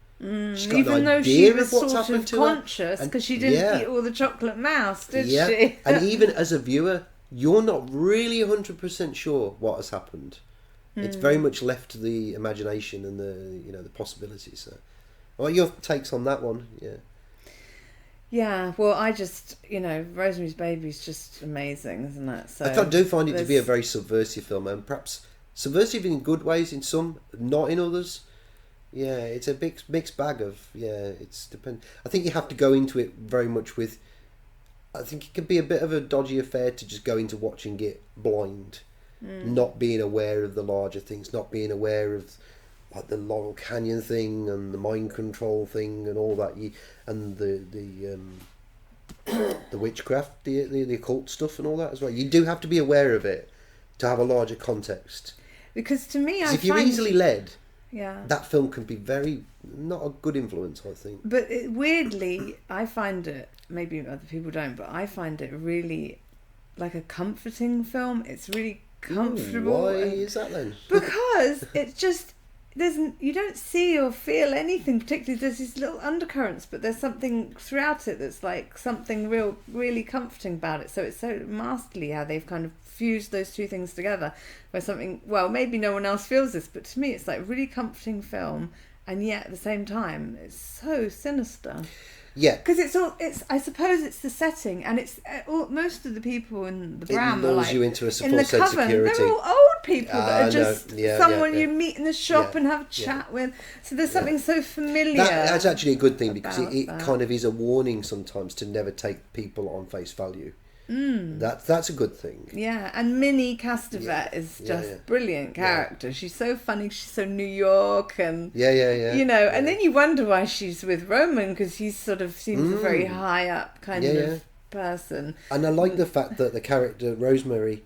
S1: She's got
S2: Even
S1: an
S2: though
S1: idea
S2: she was
S1: of what's
S2: sort
S1: happened
S2: of
S1: to
S2: conscious, because she didn't eat all the chocolate mouse, did she?
S1: And even as a viewer, you're not really 100% sure what has happened. It's very much left to the imagination and the possibilities. So, what are your takes on that one? Yeah.
S2: Yeah, well, I just, Rosemary's Baby is just amazing, isn't it? So
S1: I do find it to be a very subversive film, and perhaps subversive in good ways in some, not in others. Yeah, it's a big mixed bag of, it's depend. I think you have to go into it very much with, I think it can be a bit of a dodgy affair to just go into watching it blind, not being aware of the larger things, not being aware of like the Laurel Canyon thing and the mind control thing and all that, and the witchcraft, the occult stuff and all that as well. You do have to be aware of it to have a larger context.
S2: Because to me,
S1: if you're easily led,
S2: yeah,
S1: that film can be very not a good influence, I think.
S2: But weirdly, I find it, maybe other people don't, but I find it really like a comforting film. It's really comfortable.
S1: Why is that then?
S2: Because it's just... you don't see or feel anything particularly. There's these little undercurrents, but there's something throughout it that's like something really comforting about it. So it's so masterly how they've kind of fused those two things together, where something, well, maybe no one else feels this, but to me it's like a really comforting film, and yet at the same time it's so sinister.
S1: Yeah,
S2: because I suppose it's the setting, and it's most of the people in the Bram are like,
S1: you into a
S2: in the
S1: sense of
S2: coven,
S1: security.
S2: they're all old people that are just someone you meet in the shop and have a chat with. So there's something so familiar.
S1: That's actually a good thing, because it kind of is a warning sometimes to never take people on face value. That's a good thing.
S2: Yeah, and Minnie Castevet is just brilliant character. Yeah. She's so funny. She's so New York, and and then you wonder why she's with Roman, because he sort of seems a very high up kind of person. And
S1: I like the fact that the character Rosemary,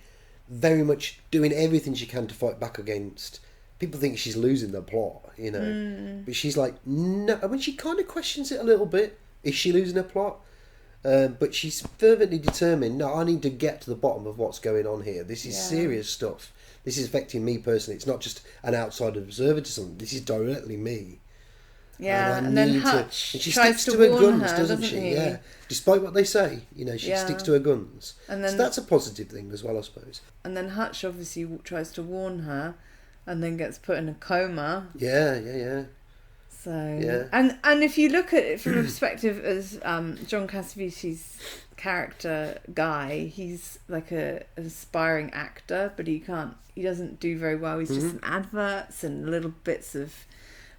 S1: very much doing everything she can to fight back against. People think she's losing the plot, but she's like, no. I mean, she kind of questions it a little bit. Is she losing her plot? But she's fervently determined, no, I need to get to the bottom of what's going on here. This is serious stuff. This is affecting me personally. It's not just an outside observer to something. This is directly me.
S2: Yeah,
S1: and
S2: and then Hutch
S1: and she
S2: tries
S1: sticks
S2: to
S1: to her
S2: warn
S1: guns,
S2: her,
S1: doesn't
S2: doesn't
S1: she?
S2: he?
S1: Yeah. Despite what they say, she sticks to her guns.
S2: And then,
S1: so that's a positive thing as well, I suppose.
S2: And then Hutch obviously tries to warn her, and then gets put in a coma.
S1: Yeah.
S2: So
S1: yeah.
S2: and if you look at it from a perspective as John Cassavetes' character Guy, he's like an aspiring actor, but he doesn't do very well. He's just in adverts and little bits of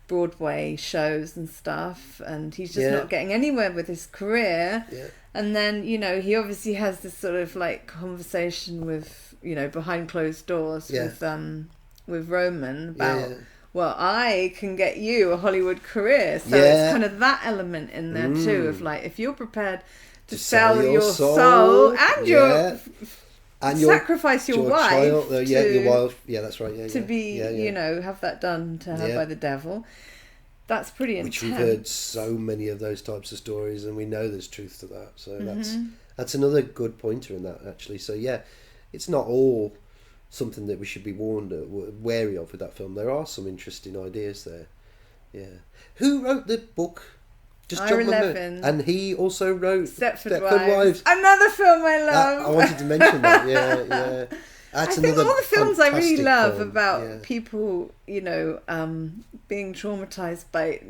S2: Broadway shows and stuff, and he's just not getting anywhere with his career.
S1: Yeah.
S2: And then he obviously has this sort of like conversation with behind closed doors with Roman about. Yeah. Well, I can get you a Hollywood career. So it's kind of that element in there too, of like, if you're prepared to sell your soul and your sacrifice your wife
S1: child, your wife, that's right,
S2: to be have that done to her by the devil. That's pretty intense.
S1: Which we've heard so many of those types of stories, and we know there's truth to that. So that's another good pointer in that, actually. So it's not all something that we should be wary of with that film. There are some interesting ideas there. Yeah. Who wrote the book? Just
S2: Ira Levin.
S1: And he also wrote
S2: Stepford Wives. Another film I love.
S1: I wanted to mention that. Yeah.
S2: I think all the films I really love about people, being traumatized by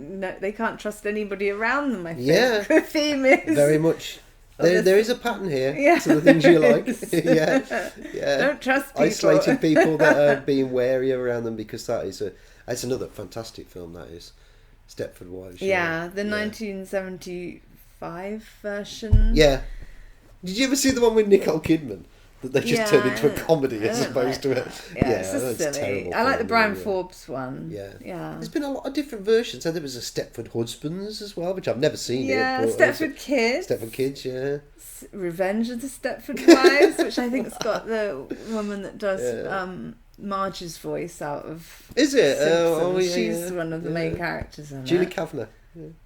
S2: they can't trust anybody around them. I think the theme is
S1: very much. There is a pattern here to the things you like. yeah.
S2: Don't trust people.
S1: Isolated people that are being wary around them, because that's another fantastic film. That is Stepford Wives.
S2: Yeah, the 1975 version.
S1: Yeah. Did you ever see the one with Nicole Kidman? That they just turned into a comedy as opposed to it.
S2: It's just silly. I like the Brian Forbes one.
S1: Yeah. There's been a lot of different versions. So there was a Stepford Husbands as well, which I've never seen.
S2: Yeah, Stepford Kids.
S1: Stepford Kids, yeah.
S2: Revenge of the Stepford Wives, which I think's got the woman that does Marge's voice out of.
S1: Is it?
S2: She's one of the main characters in
S1: Julie
S2: it.
S1: Kavner.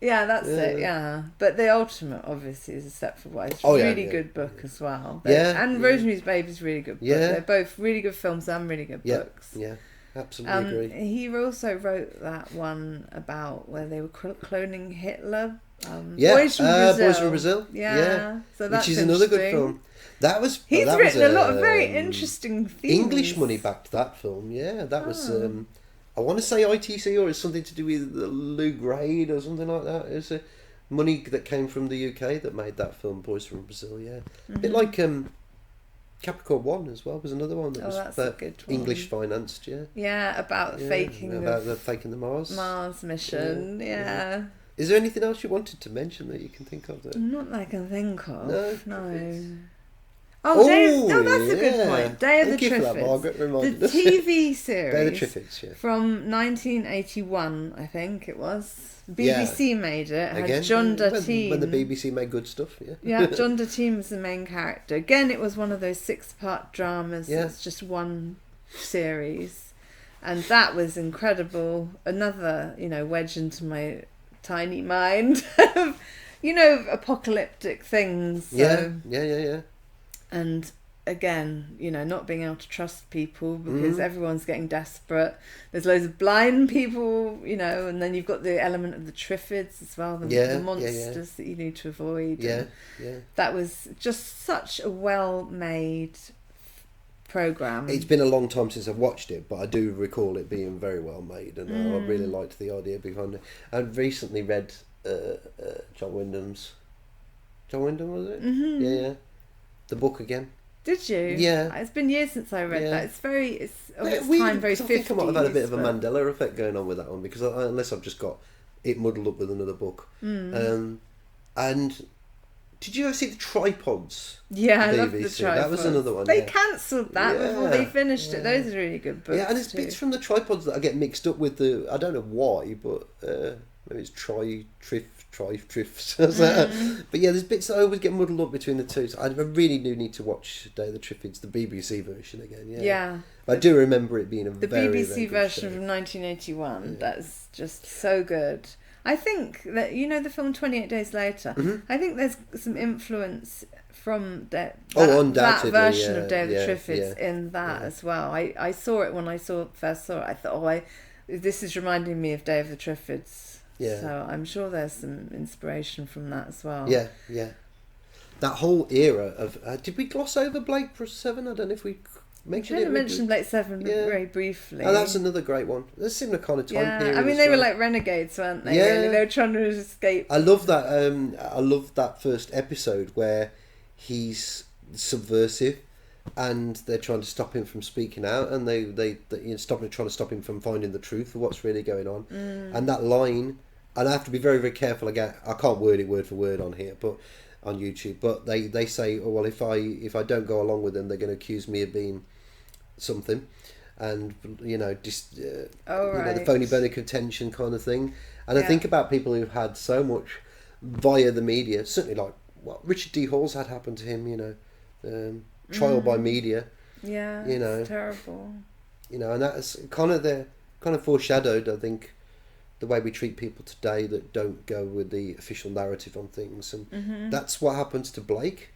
S2: Yeah, that's it. Yeah, but the ultimate obviously is a Stepford Wives. Really good book as well. And Rosemary's Baby is really good book. They're both really good films and really good books.
S1: Yeah, absolutely agree.
S2: He also wrote that one about where they were cloning Hitler. Boys from Brazil. Yeah. So that's
S1: which is another good film.
S2: He's written a lot of very interesting themes.
S1: English money backed that film. Yeah, that was. I want to say ITC, or it's something to do with Lou Grade or something like that. It's a money that came from the UK that made that film, Boys from Brazil. Yeah, a bit like Capricorn One as well was another one that was
S2: a good one.
S1: English financed. Yeah,
S2: about faking
S1: the Mars
S2: mission. Yeah.
S1: Is there anything else you wanted to mention that you can think of?
S2: Not that I can think of. No.
S1: That's
S2: a good point. Day of the Triffids. The TV series.
S1: Day of the Triffids,
S2: from 1981, I think it was. BBC made it. Had John Datteen.
S1: When the BBC made good stuff,
S2: John Datteen was the main character. Again, it was one of those 6-part dramas. Yeah. It's just one series. And that was incredible. Another, wedge into my tiny mind of, apocalyptic things. So.
S1: Yeah.
S2: And again, not being able to trust people because everyone's getting desperate. There's loads of blind people, and then you've got the element of the Triffids as well, the monsters that you need to avoid.
S1: Yeah.
S2: That was just such a well-made programme.
S1: It's been a long time since I've watched it, but I do recall it being very well made, and I really liked the idea behind it. I've recently read John Wyndham's. John Wyndham, was it? Mm-hmm. Yeah. The book again.
S2: Did you?
S1: Yeah.
S2: It's been years since I read that. It's of its time, very 50s.
S1: I think I might have had a bit of a Mandela effect going on with that one, because unless I've just got it muddled up with another book. And did you ever see the Tripods?
S2: Yeah, I love the Tripods.
S1: That was another one.
S2: They cancelled that before they finished it. Those are really good books.
S1: Yeah, and there's bits from the Tripods that I get mixed up with I don't know why, but maybe it's Trifts. But yeah, there's bits that I always get muddled up between the two. So I really do need to watch Day of the Triffids, the BBC version again. Yeah. But I do remember it being the
S2: BBC version from 1981. Yeah. That's just so good. I think that the film 28 Days Later. I think there's some influence from that version of Day of the Triffids in that as well. I saw it when I first saw it. I thought, this is reminding me of Day of the Triffids.
S1: Yeah.
S2: So I'm sure there's some inspiration from that as well.
S1: Yeah, yeah. That whole era of... did we gloss over Blake 7? I don't know if we mentioned it.
S2: I mentioned Blake 7 very briefly.
S1: Oh, that's another great one. There's a similar kind of time period.
S2: I mean, they were like renegades, weren't they?
S1: Yeah.
S2: Really? They were trying to escape.
S1: I love that. I love that first episode where he's subversive, and they're trying to stop him from speaking out, and they trying to stop him from finding the truth of what's really going on. And that line, and I have to be very, very careful. Again, I can't word it word for word on here, but on YouTube. But they say, oh well, if I don't go along with them, they're going to accuse me of being something, and the phony bone of contention kind of thing. And I think about people who've had so much via the media, certainly like what Richard D. Hall's had happen to him, trial by media.
S2: Yeah, it's terrible.
S1: And that's kind of foreshadowed, I think, the way we treat people today that don't go with the official narrative on things, and that's what happens to Blake.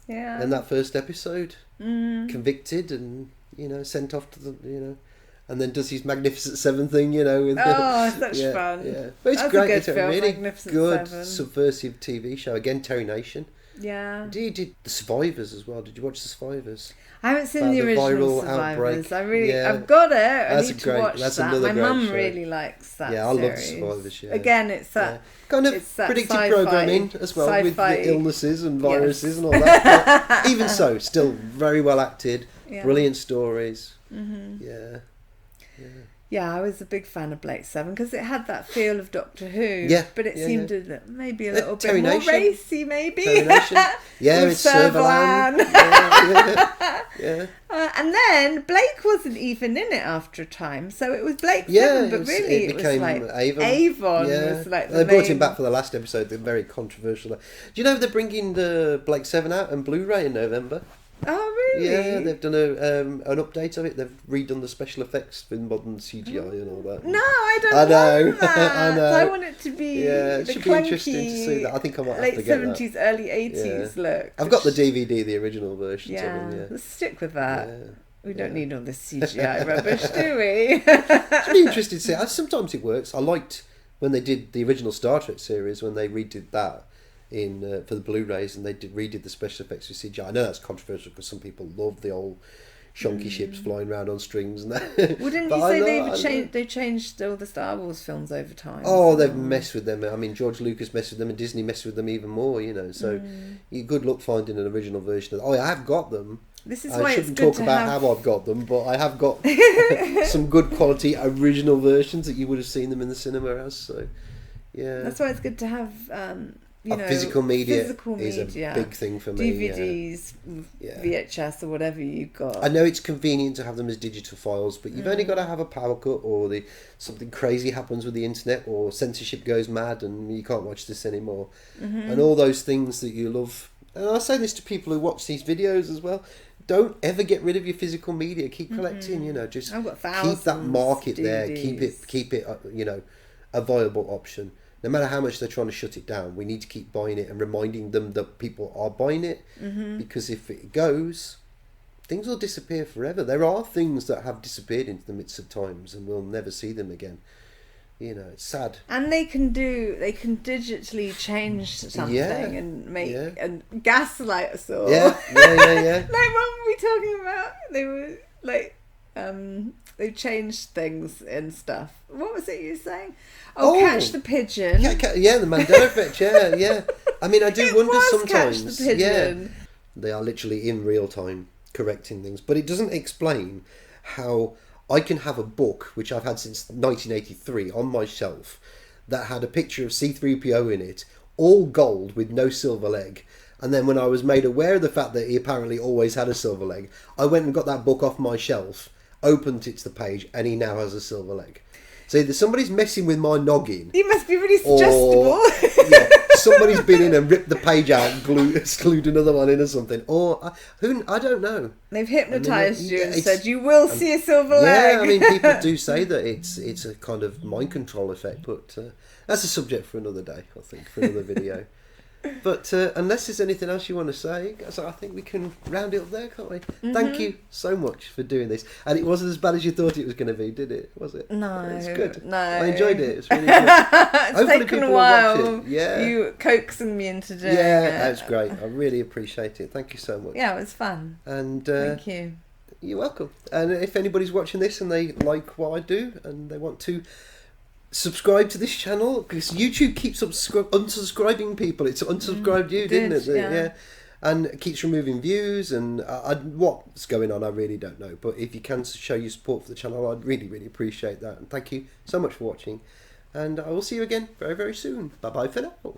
S2: Yeah.
S1: In that first episode, convicted and sent off to the and then does his Magnificent Seven thing, with
S2: such fun.
S1: Yeah, but it's
S2: That's
S1: great.
S2: A good
S1: It's
S2: film,
S1: a really
S2: Magnificent
S1: good
S2: Seven.
S1: subversive TV show. Again, Terry Nation.
S2: Yeah.
S1: He did The Survivors as well. Did you watch The Survivors?
S2: I haven't seen
S1: About
S2: the
S1: the
S2: original
S1: viral
S2: Survivors.
S1: outbreak.
S2: I've got it. I
S1: That's
S2: need
S1: a great-
S2: to watch
S1: that's
S2: that.
S1: another
S2: My
S1: great
S2: mum
S1: show.
S2: really likes that
S1: Yeah, I love The
S2: series.
S1: Survivors, yeah.
S2: Again, it's that
S1: kind of
S2: it's that
S1: predictive
S2: sci-fi-
S1: programming as well, with
S2: sci-fi.
S1: the illnesses and viruses and all that. But even so, still very well acted, brilliant stories. Yeah.
S2: Yeah, I was a big fan of Blake 7 because it had that feel of Doctor Who.
S1: Yeah,
S2: but it seemed maybe a little
S1: Terry
S2: bit more
S1: Nation.
S2: racy, maybe.
S1: Terry Nation. Yeah,
S2: With
S1: it's Servalan. Yeah.
S2: And then Blake wasn't even in it after a time, so it was Blake 7,
S1: Yeah,
S2: but really it
S1: became
S2: was like
S1: Avon.
S2: was like the
S1: they brought
S2: main...
S1: him back for the last episode. They're very controversial. Do you know they're bringing the Blake 7 out on Blu-ray in November?
S2: Oh, really?
S1: Yeah, they've done an update of it. They've redone the special effects with modern CGI and all that.
S2: No, I don't
S1: I know.
S2: want that.
S1: I know.
S2: I want it to be
S1: it
S2: the
S1: should
S2: clunky,
S1: be interesting to see that. I think I might have
S2: late
S1: to get
S2: 70s,
S1: that.
S2: early 80s look.
S1: I've got the DVD, the original versions
S2: Yeah,
S1: of them. Yeah,
S2: let's stick with that.
S1: Yeah.
S2: We don't need all this CGI rubbish, do we?
S1: It's really interesting to see. Sometimes it works. I liked when they did the original Star Trek series, when they redid that for the Blu-rays, and they redid the special effects with CGI. I know that's controversial because some people love the old shonky ships flying around on strings and that.
S2: Well, didn't
S1: But
S2: you say they changed all the Star Wars films over time?
S1: Oh, they've messed with them. I mean, George Lucas messed with them, and Disney messed with them even more. So you good luck finding an original version of. Oh, I have got them.
S2: This is
S1: I
S2: why it's
S1: shouldn't
S2: good
S1: talk
S2: to
S1: about
S2: have...
S1: how I've got them, but I have got some good quality original versions that you would have seen them in the cinema as. So, yeah.
S2: That's why it's good to have,
S1: physical media is a
S2: media,
S1: big thing for me.
S2: DVDs, VHS, or whatever you've got.
S1: I know it's convenient to have them as digital files, but you've only got to have a power cut, or something crazy happens with the internet, or censorship goes mad and you can't watch this anymore. And all those things that you love. And I say this to people who watch these videos as well. Don't ever get rid of your physical media. Keep collecting. Just
S2: I've got
S1: keep that market
S2: DVDs.
S1: there. Keep it. A viable option. No matter how much they're trying to shut it down, we need to keep buying it and reminding them that people are buying it. Because if it goes, things will disappear forever. There are things that have disappeared into the midst of times, and we'll never see them again. It's sad.
S2: And they can digitally change something and make and gaslight us all.
S1: Yeah.
S2: Like, what were we talking about? They were like, they changed things and stuff. What was it you were saying? Oh, Catch the Pigeon.
S1: Yeah, the Mandela Effect. Yeah. I mean, I do wonder
S2: was
S1: sometimes.
S2: Catch the Pigeon.
S1: They are literally in real time correcting things, but it doesn't explain how I can have a book, which I've had since 1983, on my shelf, that had a picture of C-3PO in it, all gold with no silver leg. And then when I was made aware of the fact that he apparently always had a silver leg, I went and got that book off my shelf, opened it to the page, and he now has a silver leg. So either somebody's messing with my noggin.
S2: You must be really suggestible.
S1: Somebody's been in and ripped the page out and glued another one in or something. Or, I don't know.
S2: They've hypnotised you and said, you will see a silver leg.
S1: Yeah, I mean, people do say that it's a kind of mind control effect, but that's a subject for another day, I think, for another video. But unless there's anything else you want to say, so I think we can round it up there, can't we? Thank you so much for doing this. And it wasn't as bad as you thought it was going to be, did it? Was it?
S2: No.
S1: It's good.
S2: No.
S1: I enjoyed it. It's really good.
S2: It's taken a while.
S1: Yeah.
S2: You coaxing me into doing it.
S1: Yeah, that's great. I really appreciate it. Thank you so much.
S2: Yeah, it was fun.
S1: And
S2: thank you.
S1: You're welcome. And if anybody's watching this and they like what I do and they want to subscribe to this channel, because YouTube keeps unsubscribing people. It's unsubscribed you, didn't it? Yeah. And it keeps removing views, and what's going on I really don't know. But if you can show your support for the channel, I'd really, really appreciate that. And thank you so much for watching. And I will see you again very, very soon. Bye bye for now.